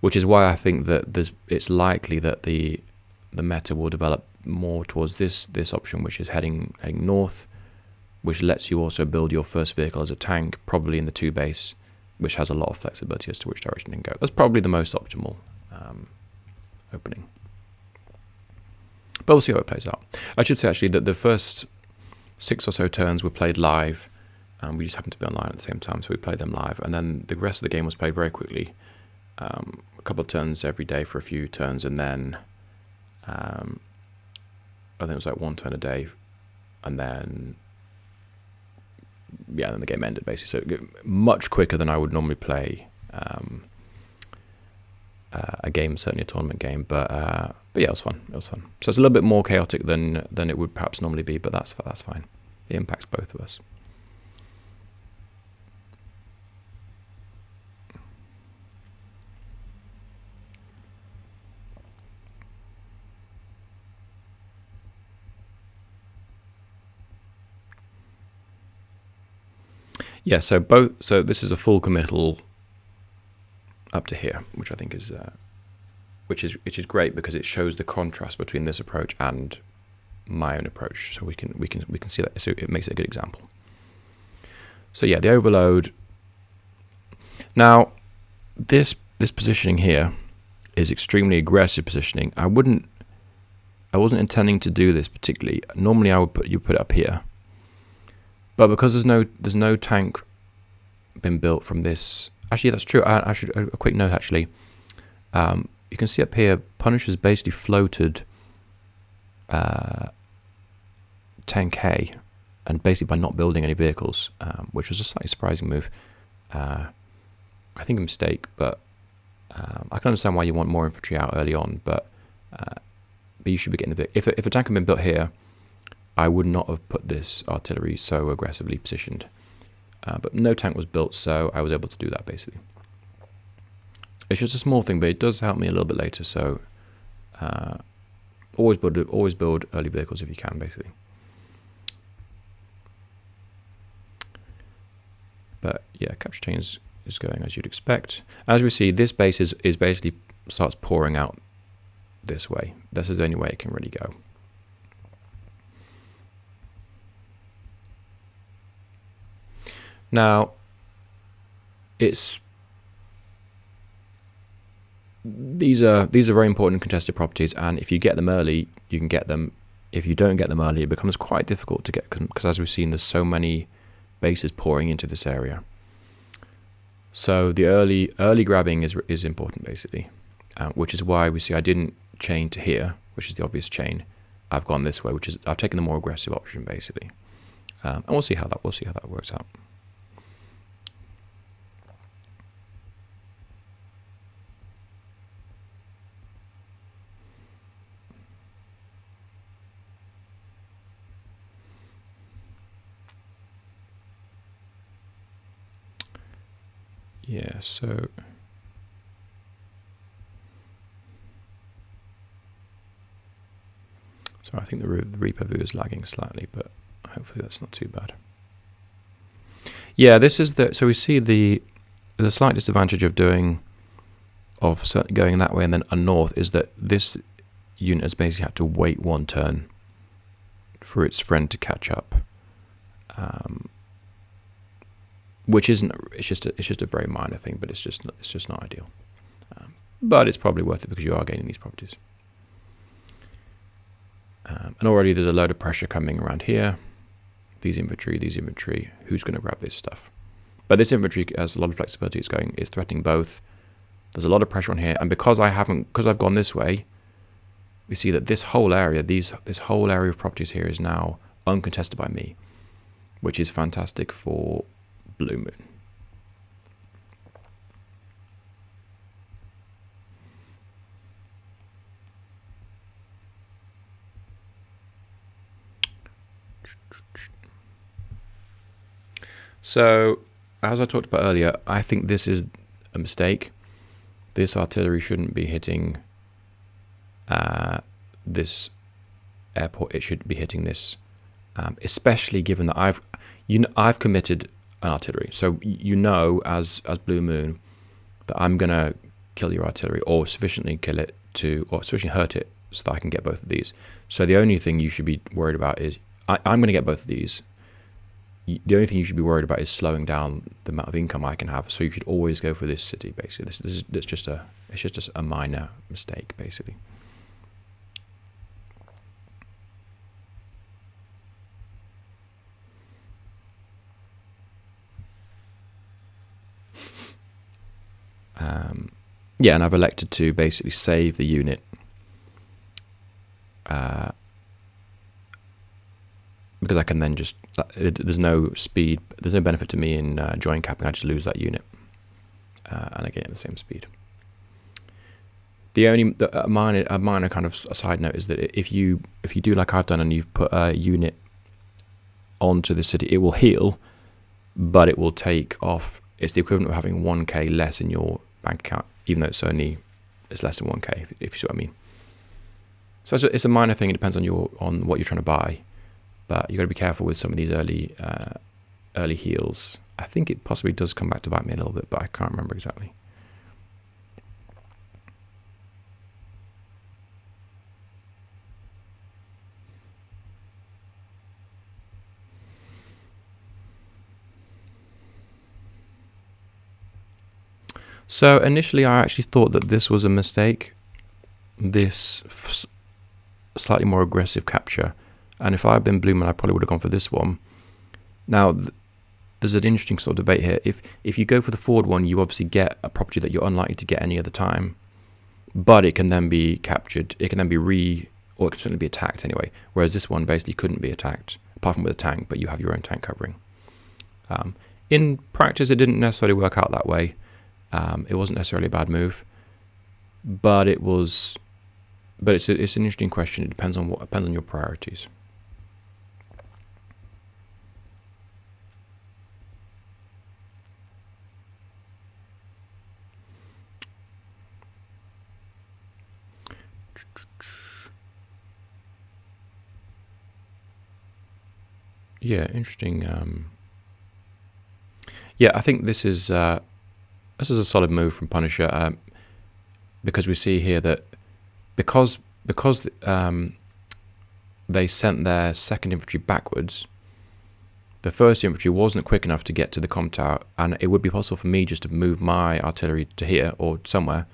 which is why I think that it's likely that the meta will develop more towards this option, which is heading north, which lets you also build your first vehicle as a tank, probably in the 2 base, which has a lot of flexibility as to which direction it can go. That's probably the most optimal opening. But we'll see how it plays out. I should say actually that the first 6 or so turns were played live, and we just happened to be online at the same time, so we played them live. And then the rest of the game was played very quickly, a couple of turns every day for a few turns, and then I think it was like 1 turn a day, and then then the game ended basically. So much quicker than I would normally play a game, certainly a tournament game. But yeah, it was fun. It was fun. So it's a little bit more chaotic than it would perhaps normally be, but that's fine. It impacts both of us. Yeah, so this is a full committal up to here, which I think is which is great because it shows the contrast between this approach and my own approach. So we can see that. So it makes it a good example. So yeah, the overload. Now, this positioning here is extremely aggressive positioning. I wasn't intending to do this particularly. Normally, I would put it up here. But because there's no tank been built from this. Actually, that's true. I should a quick note actually. You can see up here, Punisher's basically floated 10k, and basically by not building any vehicles, which was a slightly surprising move. I think a mistake, but I can understand why you want more infantry out early on. But you should be getting the if a tank had been built here, I would not have put this artillery so aggressively positioned. But no tank was built, so I was able to do that basically. It's just a small thing, but it does help me a little bit later. So always build early vehicles if you can, basically. But yeah, capture chain is going as you'd expect. As we see, this base is basically starts pouring out this way. This is the only way it can really go. Now, these are very important contested properties, and if you get them early, you can get them. If you don't get them early, it becomes quite difficult to get, because as we've seen, there's so many bases pouring into this area. So the early grabbing is important basically, which is why we see I didn't chain to here, which is the obvious chain. I've gone this way, which is I've taken the more aggressive option basically, and we'll see how that works out. Yeah, so I think the Reaper view is lagging slightly, but hopefully that's not too bad. Yeah, this is so we see the slight disadvantage of certainly going that way and then north is that this unit has basically had to wait 1 turn for its friend to catch up. Which isn't, it's just a very minor thing, but it's just not ideal. But it's probably worth it because you are gaining these properties. And already there's a load of pressure coming around here. These infantry, who's going to grab this stuff? But this infantry has a lot of flexibility. It's threatening both. There's a lot of pressure on here, and because I've gone this way, we see that this whole area, this whole area of properties here is now uncontested by me, which is fantastic for Blue Moon. So, as I talked about earlier, I think this is a mistake. This artillery shouldn't be hitting this airport. It should be hitting this, especially given that I've committed an artillery. So as Blue Moon that I'm gonna kill your artillery, or sufficiently kill it to, or sufficiently hurt it so that I can get both of these. So the only thing you should be worried about is, I'm going to get both of these. The only thing you should be worried about is slowing down the amount of income I can have. So you should always go for this city, basically. It's just a minor mistake, basically. Yeah, and I've elected to basically save the unit because I can then just, there's no speed, there's no benefit to me in join capping. I just lose that unit and I get the same speed. A minor kind of a side note is that if you do like I've done and you've put a unit onto the city, it will heal, but it will take off. It's the equivalent of having 1k less in your bank account, even though it's less than 1k, if you see what I mean. So it's a minor thing. It depends on what you're trying to buy, but you got to be careful with some of these early heals. I think it possibly does come back to bite me a little bit, but I can't remember exactly. So initially I actually thought that this was a mistake, this slightly more aggressive capture, and if I had been Blumen I probably would have gone for this one. Now there's an interesting sort of debate here. If you go for the forward one, you obviously get a property that you're unlikely to get any other time, but it can then be captured, it can then be or it can certainly be attacked anyway, whereas this one basically couldn't be attacked, apart from with a tank, but you have your own tank covering. In practice it didn't necessarily work out that way. It wasn't necessarily a bad move, but it's an interesting question. It depends on your priorities. Yeah, interesting. Yeah, I think this is a solid move from Punisher, because we see here that because they sent their second infantry backwards, the first infantry wasn't quick enough to get to the comm tower, and it would be possible for me just to move my artillery to here or somewhere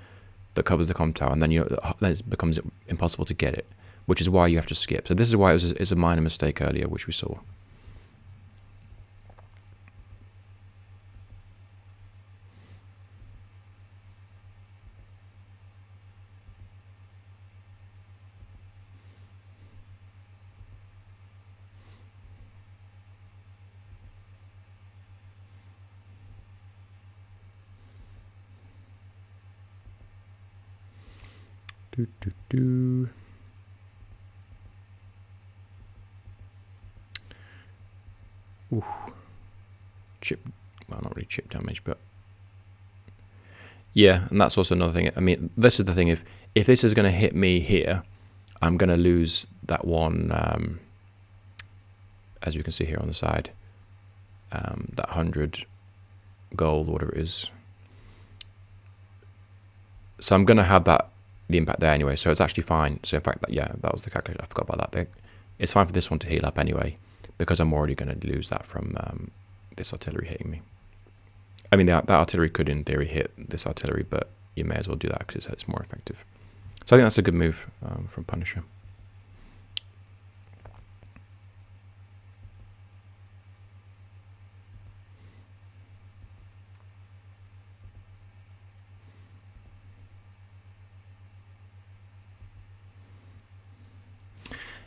that covers the comm tower, and then it becomes impossible to get it, which is why you have to skip. So this is why it's a minor mistake earlier, which we saw. Ooh. Chip, well, not really chip damage, but yeah, and that's also another thing. I mean, this is the thing. If this is going to hit me here, I'm going to lose that one, as you can see here on the side, that 100 gold, whatever it is. So I'm going to have the impact there anyway, so it's actually fine. So in fact, that was the calculation. I forgot about that. It's fine for this one to heal up anyway, because I'm already going to lose that from this artillery hitting me. I mean, that artillery could, in theory, hit this artillery, but you may as well do that because it's more effective. So I think that's a good move from Punisher.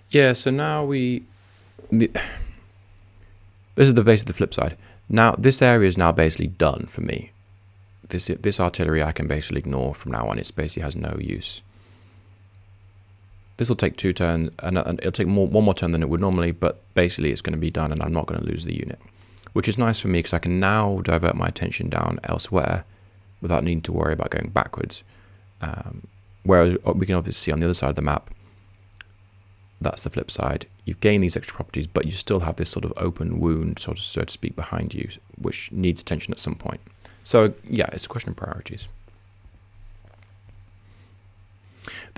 Yeah, so now this is basically the flip side. Now, this area is now basically done for me. This artillery I can basically ignore from now on. It basically has no use. This will take 2 turns, and it'll take one more turn than it would normally, but basically it's going to be done, and I'm not going to lose the unit. Which is nice for me, because I can now divert my attention down elsewhere without needing to worry about going backwards. Whereas we can obviously see on the other side of the map, that's the flip side. You've gained these extra properties, but you still have this sort of open wound, so to speak, behind you, which needs attention at some point. So yeah, it's a question of priorities.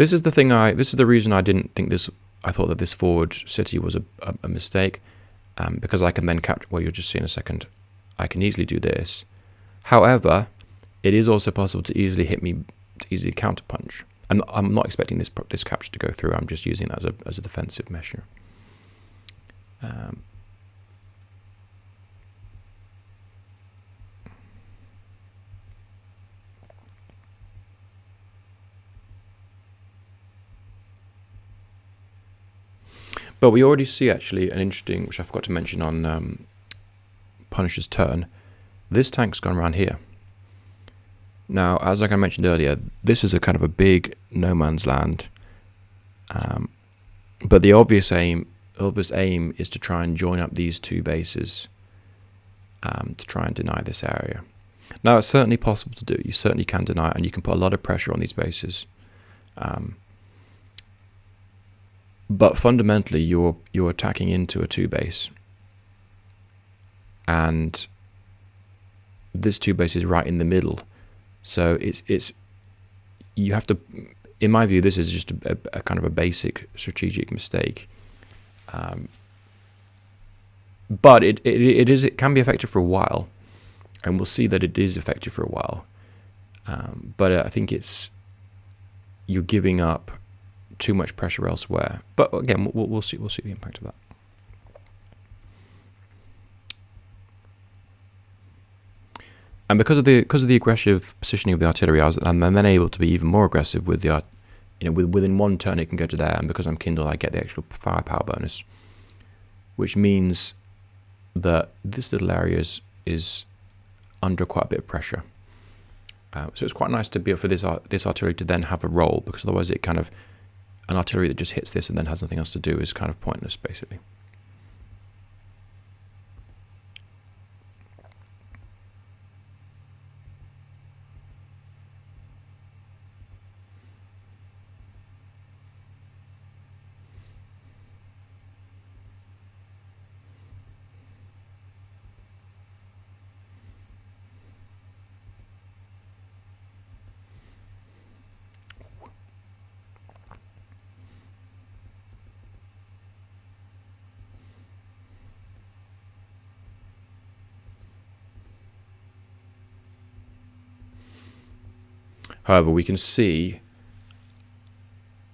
This is the thing. This is the reason I didn't think this. I thought that this forward city was a mistake, because I can then capture. Well, you'll just see in a second. I can easily do this. However, it is also possible to easily hit me, to easily counterpunch. And I'm not expecting this capture to go through. I'm just using that as a defensive measure. But we already see actually an interesting, which I forgot to mention on Punisher's turn. This tank's gone around here. Now, as like I mentioned earlier, this is a kind of a big no man's land. But the obvious aim is to try and join up these two bases to try and deny this area. Now, it's certainly possible to do. You certainly can deny it, and you can put a lot of pressure on these bases. But fundamentally, you're attacking into a 2-base, and this 2-base is right in the middle. So it's you have to. In my view, this is just a kind of a basic strategic mistake. But it can be effective for a while, and we'll see that it is effective for a while. But I think you're giving up too much pressure elsewhere. But again, we'll see the impact of that. And because of the aggressive positioning of the artillery, I'm then able to be even more aggressive with the within one turn it can go to there, and because I'm Kindle, I get the extra firepower bonus, which means that this little area is under quite a bit of pressure. So it's quite nice to be able for this artillery to then have a role, because otherwise it kind of, an artillery that just hits this and then has nothing else to do is kind of pointless, basically. However, we can see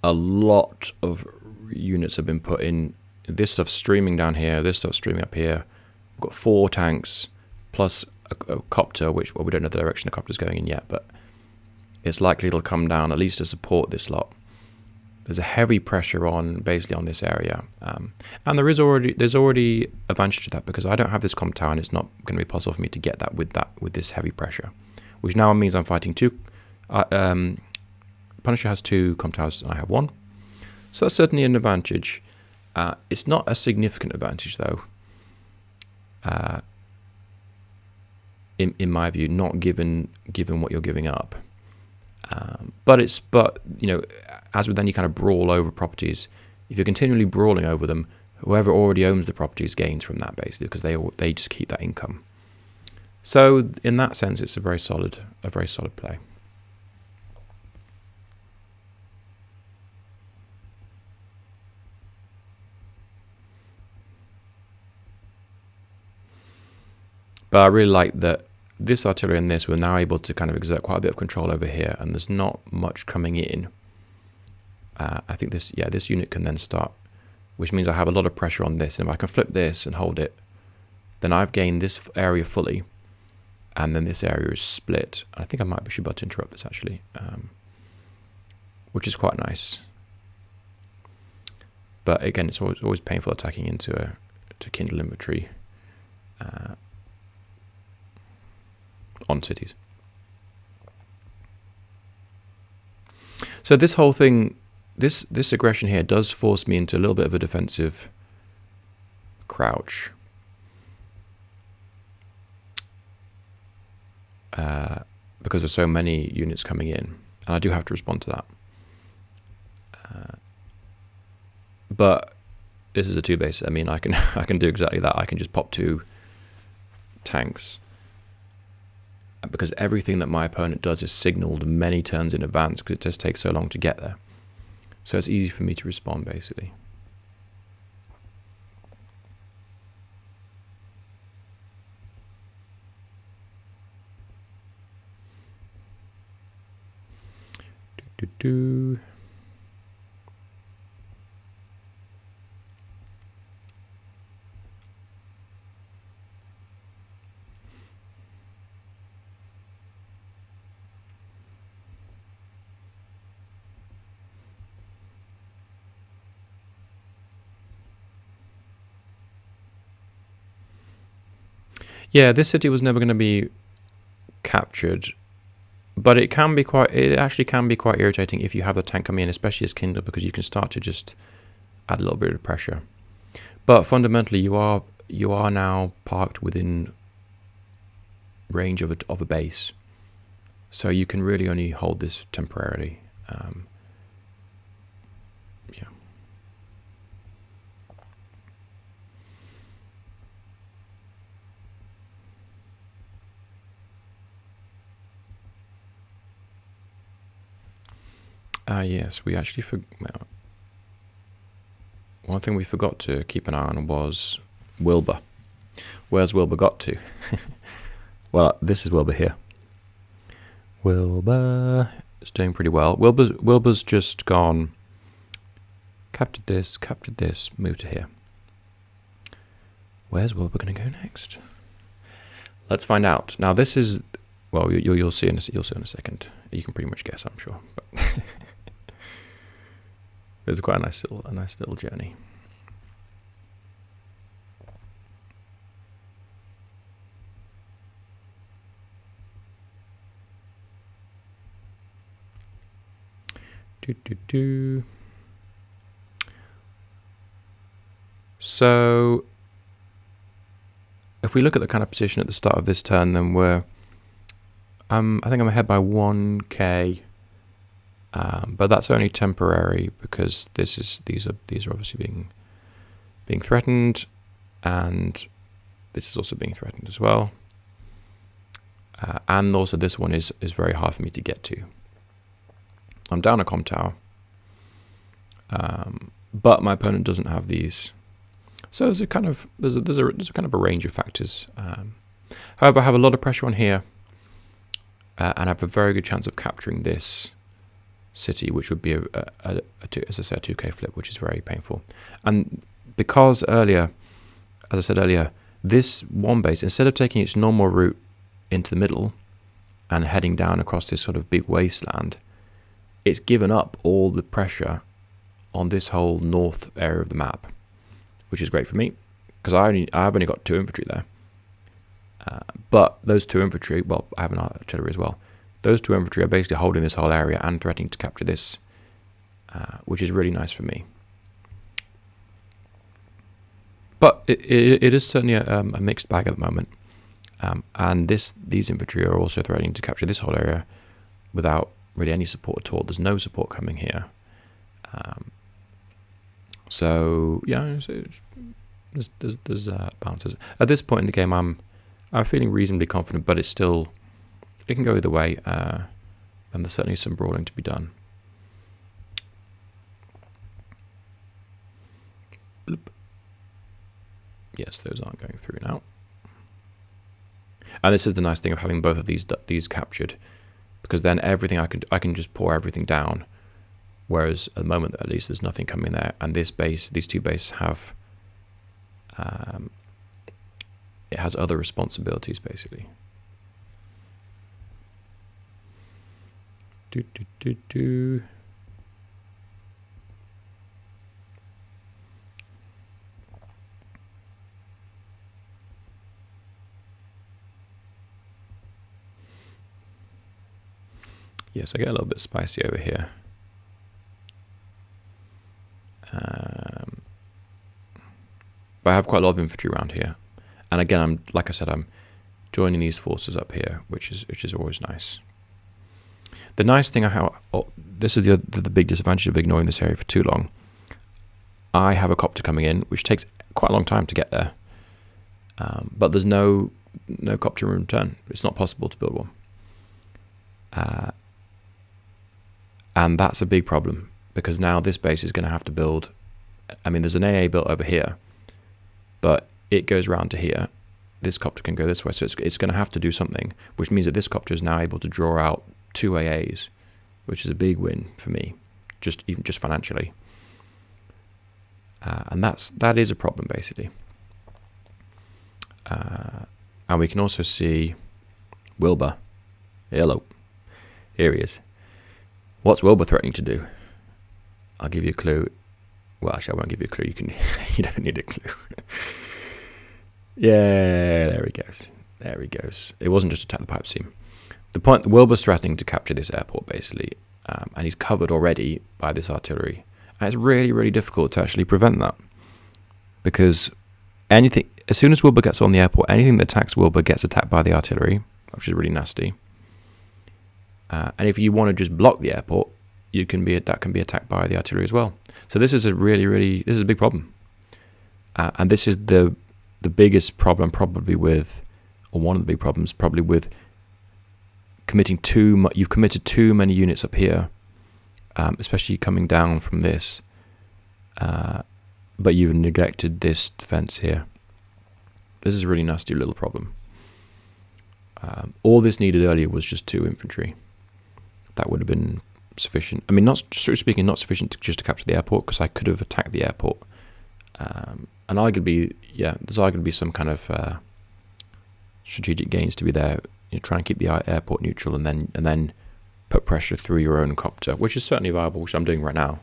a lot of units have been put in. This stuff's streaming down here, this stuff's streaming up here. We've got 4 tanks, plus a copter, which, well, we don't know the direction the copter's going in yet, but it's likely it'll come down at least to support this lot. There's a heavy pressure on, basically, on this area. And there's already advantage to that, because I don't have this comp tower, and it's not going to be possible for me to get that with this heavy pressure. Which now means I'm fighting 2. Punisher has 2 comp towers and I have 1, so that's certainly an advantage. It's not a significant advantage though, in my view, not given what you're giving up. But you know, as with any kind of brawl over properties, if you're continually brawling over them, whoever already owns the properties gains from that, basically, because they just keep that income. So in that sense, it's a very solid play. But I really like that this artillery and this, we're now able to kind of exert quite a bit of control over here, and there's not much coming in. I think this unit can then start, which means I have a lot of pressure on this, and if I can flip this and hold it, then I've gained this area fully, and then this area is split. I think I should be able to interrupt this, actually, which is quite nice. But again, it's always painful attacking into Kindle infantry on cities. So this whole thing, this aggression here does force me into a little bit of a defensive crouch. Because there's so many units coming in, and I do have to respond to that. But this is a 2-base. I mean, I can do exactly that. I can just pop 2 tanks, because everything that my opponent does is signaled many turns in advance, because it just takes so long to get there. So it's easy for me to respond, basically. Do. Yeah, this city was never going to be captured, but it actually can be quite irritating if you have the tank coming in, especially as Kindle, because you can start to just add a little bit of pressure. But fundamentally, you are now parked within range of a base, so you can really only hold this temporarily. Yes, we actually one thing we forgot to keep an eye on was Wilbur. Where's Wilbur got to? Well, this is Wilbur here. Wilbur is doing pretty well. Wilbur's just gone. Captured this, moved to here. Where's Wilbur going to go next? Let's find out. Now this is, well, you'll see in a second. You can pretty much guess, I'm sure. But it's quite a nice little journey. So if we look at the kind of position at the start of this turn, then we're I think I'm ahead by 1k, but that's only temporary because these are obviously being threatened, and this is also being threatened as well, and also this one is very hard for me to get to. I'm down a comm tower, but my opponent doesn't have these, so there's a kind of a range of factors. However, I have a lot of pressure on here, and I have a very good chance of capturing this city, which would be as I say, a 2k flip, which is very painful. And because earlier, as I said earlier, this one base, instead of taking its normal route into the middle and heading down across this sort of big wasteland, it's given up all the pressure on this whole north area of the map, which is great for me because I've only got 2 infantry there. But those 2 infantry, well, I have an artillery as well. Those 2 infantry are basically holding this whole area and threatening to capture this, which is really nice for me. But it is certainly a mixed bag at the moment, and these infantry are also threatening to capture this whole area without really any support at all. There's no support coming here. So yeah, there's balances. At this point in the game, I'm feeling reasonably confident, but it can go either way, and there's certainly some brawling to be done. Bloop. Yes, those aren't going through now. And this is the nice thing of having both of these captured, because then everything I can just pour everything down, whereas at the moment at least there's nothing coming there, and these 2 bases have it has other responsibilities basically. Yes, I get a little bit spicy over here. But I have quite a lot of infantry around here, and again, like I said, I'm joining these forces up here, which is always nice. The nice thing this is the big disadvantage of ignoring this area for too long. I have a copter coming in, which takes quite a long time to get there, but there's no copter in return. It's not possible to build one, and that's a big problem because now this base is going to have to build. I mean, there's an AA built over here, but it goes round to here. This copter can go this way, so it's going to have to do something, which means that this copter is now able to draw out 2 AAs, which is a big win for me, just financially. And that is a problem, basically. And we can also see Wilbur. Hello. Here he is. What's Wilbur threatening to do? I'll give you a clue. Well, actually, I won't give you a clue. You don't need a clue. Yeah, there he goes. There he goes. It wasn't just attack the pipe seam. The point, Wilbur's threatening to capture this airport, basically, and he's covered already by this artillery. And it's really, really difficult to actually prevent that, because anything, as soon as Wilbur gets on the airport, anything that attacks Wilbur gets attacked by the artillery, which is really nasty. And if you want to just block the airport, that can be attacked by the artillery as well. So this is a this is a big problem, and this is the biggest problem probably with, or one of the big problems probably with committing you've committed too many units up here, especially coming down from this, but you've neglected this defense here. This is a really nasty little problem. All this needed earlier was just 2 infantry. That would have been sufficient. I mean, not strictly speaking, not sufficient just to capture the airport, because I could have attacked the airport. And arguably, there's arguably some kind of strategic gains to be there. Try and keep the airport neutral, and then put pressure through your own copter, which is certainly viable, which I'm doing right now.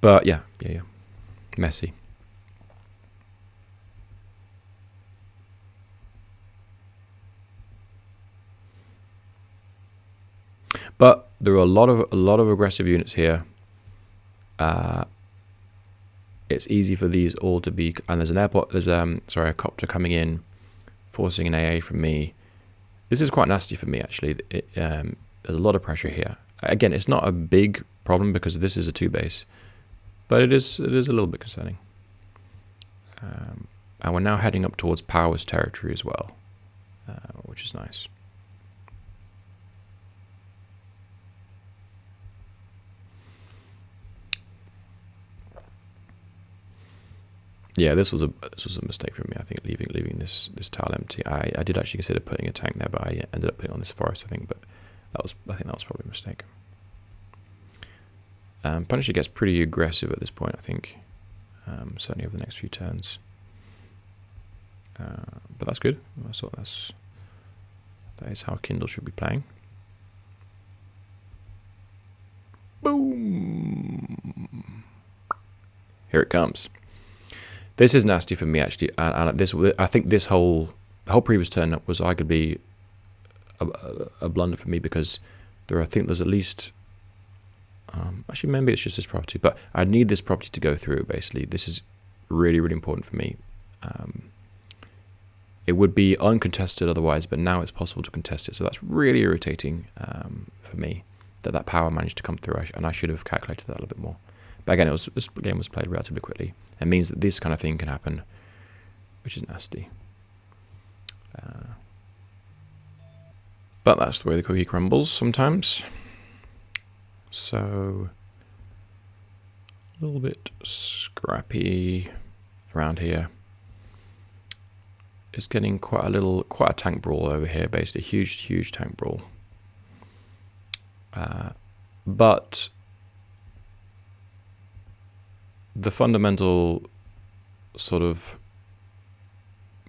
But yeah, messy. But there are a lot of aggressive units here. It's easy for these all to be, and there's an airport. There's a copter coming in, forcing an AA from me. This is quite nasty for me, actually. There's a lot of pressure here. Again, it's not a big problem because this is a 2 base, but it is a little bit concerning. And we're now heading up towards Power's territory as well, which is nice. Yeah, this was a mistake for me. I think leaving this tile empty. I did actually consider putting a tank there, but I ended up putting it on this forest, I think. But I think that was probably a mistake. Punisher gets pretty aggressive at this point, I think. Certainly over the next few turns. But that's good. That is how Kindle should be playing. Boom! Here it comes. This is nasty for me, actually, and I think the whole previous turn was arguably a blunder for me, because I think there's at least actually maybe it's just this property, but I need this property to go through. Basically, this is really, really important for me. It would be uncontested otherwise, but now it's possible to contest it, so that's really irritating for me that power managed to come through, and I should have calculated that a little bit more. But again, this game was played relatively quickly. It means that this kind of thing can happen, which is nasty. But that's the way the cookie crumbles sometimes. So, a little bit scrappy around here. It's getting quite a tank brawl over here, basically huge tank brawl. But the fundamental sort of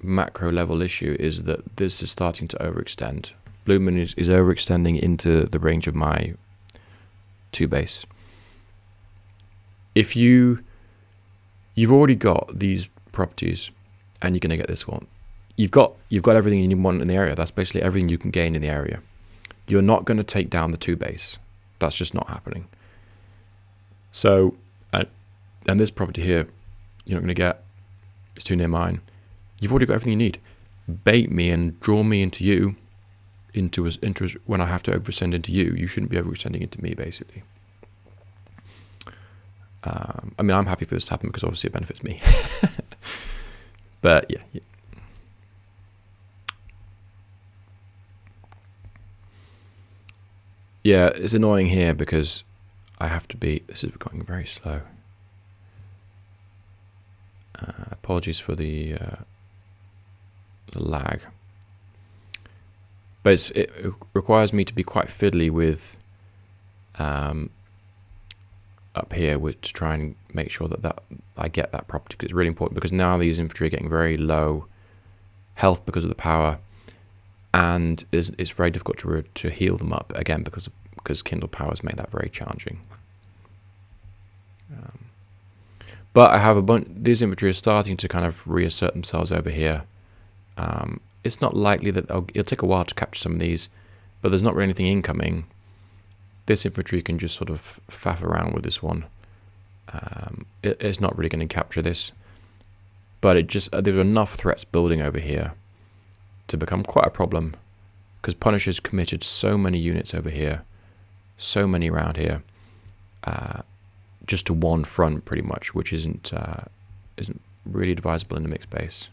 macro level issue is that this is starting to overextend. Looming is overextending into the range of my 2 base. If you've already got these properties and you're going to get this one, you've got everything you want in the area. That's basically everything you can gain in the area. You're not going to take down the 2 base. That's just not happening. So, and this property here, you're not going to get. It's too near mine. You've already got everything you need. Bait me and draw me into you, into when I have to overextend into you. You shouldn't be overextending into me, basically. I mean, I'm happy for this to happen because obviously it benefits me. But yeah. Yeah, it's annoying here because I have to be... This is going very slow. Apologies for the lag. But it requires me to be quite fiddly with up here to try and make sure that I get that property, because it's really important, because now these infantry are getting very low health because of the power, and it's very difficult to heal them up again because Kindle power has made that very challenging. But I have these infantry are starting to kind of reassert themselves over here. It's not likely that it'll take a while to capture some of these, but there's not really anything incoming. This infantry can just sort of faff around with this one. It's not really going to capture this, but there are enough threats building over here to become quite a problem, because Punisher's committed so many units over here, so many around here, just to one front pretty much, which isn't really advisable in a mixed base.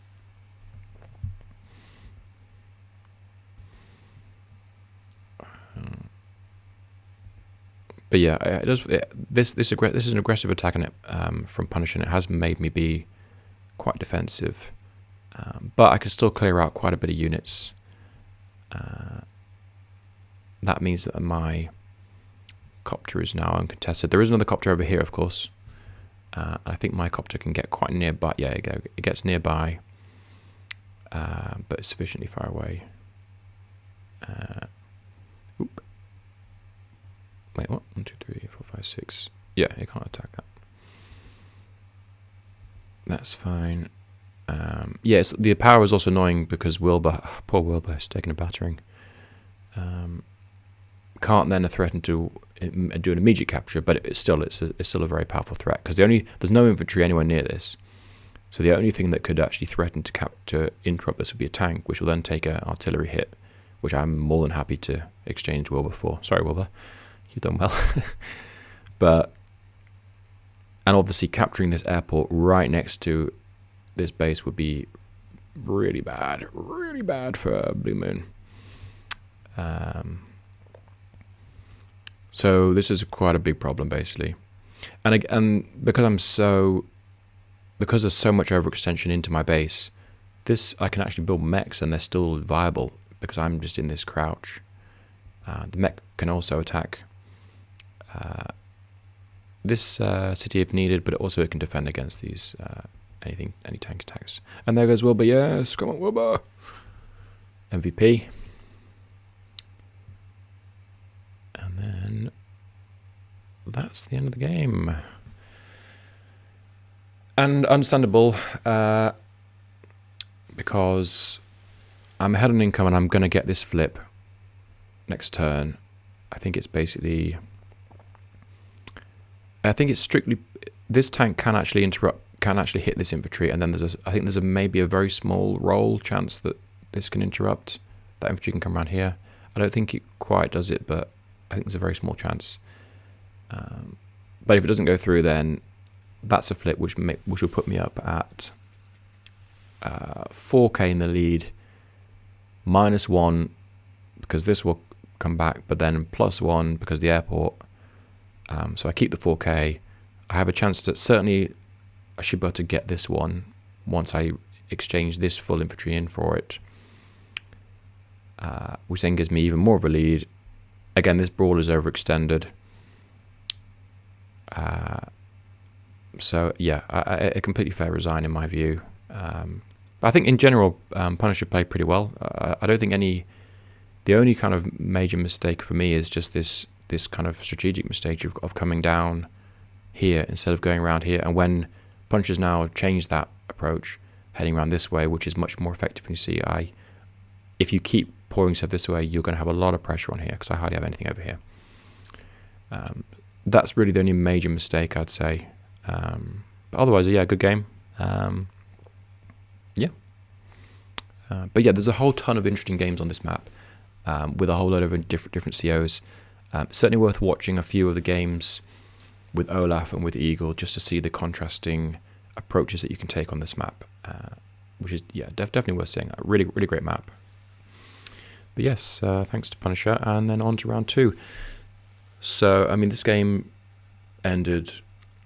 But yeah, this is an aggressive attack on it from Punisher, and it has made me be quite defensive. But I can still clear out quite a bit of units. That means that my copter is now uncontested. There is another copter over here, of course. I think my copter can get quite nearby. Yeah, it gets nearby, but it's sufficiently far away. Wait, what? 1, 2, 3, 4, 5, 6. Yeah, it can't attack that. That's fine. Yes, the power is also annoying because poor Wilbur, is taking a battering. Can't then threaten to do an immediate capture, but it's still a very powerful threat, because there's no infantry anywhere near this. So the only thing that could actually threaten to interrupt this would be a tank, which will then take an artillery hit, which I'm more than happy to exchange Wilbur for. Sorry, Wilbur. You've done well. And obviously capturing this airport right next to this base would be really bad for Blue Moon. So this is quite a big problem, basically. And because there's so much overextension into my base, I can actually build mechs and they're still viable because I'm just in this crouch. The mech can also attack this city if needed, but also it can defend against these any tank attacks. And there goes Wilbur. Yes, come on, Wilbur. MVP. And then that's the end of the game. And understandable, because I'm ahead on income and I'm going to get this flip next turn. I think it's strictly, this tank can actually hit this infantry, and then I think there's maybe a very small roll chance that this can interrupt. That infantry can come around here. I don't think it quite does it, but I think there's a very small chance. But if it doesn't go through, then that's a flip which will put me up at 4k in the lead, -1 because this will come back, but then +1 because the airport. So I keep the 4k. I have a chance to, certainly I should be able to get this one once I exchange this full infantry in for it, which then gives me even more of a lead. Again, this brawl is overextended. So yeah, a completely fair resign in my view. I think in general, Punisher played pretty well. I don't think the only kind of major mistake for me is just this kind of strategic mistake of coming down here instead of going around here. And when Punisher's now changed that approach, heading around this way, which is much more effective. And you see, if you keep pouring stuff this way, you're going to have a lot of pressure on here, because I hardly have anything over here. That's really the only major mistake, I'd say. But otherwise, yeah, good game. Yeah. But yeah, there's a whole ton of interesting games on this map, with a whole load of different COs. Certainly worth watching a few of the games with Olaf and with Eagle, just to see the contrasting approaches that you can take on this map, which is definitely worth seeing. A really great map. But yes, thanks to Punisher, and then on to round 2. So, I mean, this game ended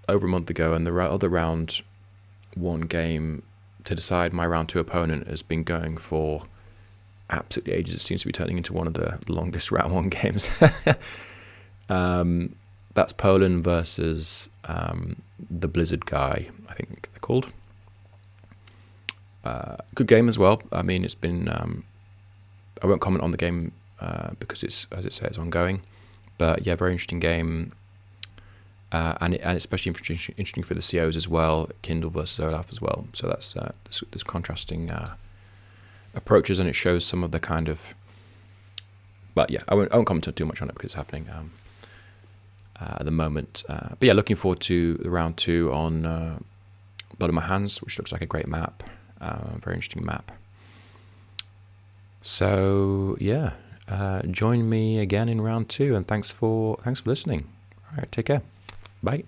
over a month ago, and the other round one game to decide my round two opponent has been going for absolutely ages. It seems to be turning into one of the longest round one games. That's Poland versus the Blizzard guy, I think they're called. Good game as well. I mean, it's been... I won't comment on the game because it's, as it says, it's ongoing. But yeah, very interesting game. And especially interesting for the COs as well, Kindle versus Olaf as well. So that's there's contrasting approaches, and it shows some of the kind of... But yeah, I won't comment too much on it because it's happening at the moment. But yeah, looking forward to the round two on Blood on My Hands, which looks like a great map. Very interesting map. So yeah, join me again in round two, and thanks for listening. All right, take care. Bye.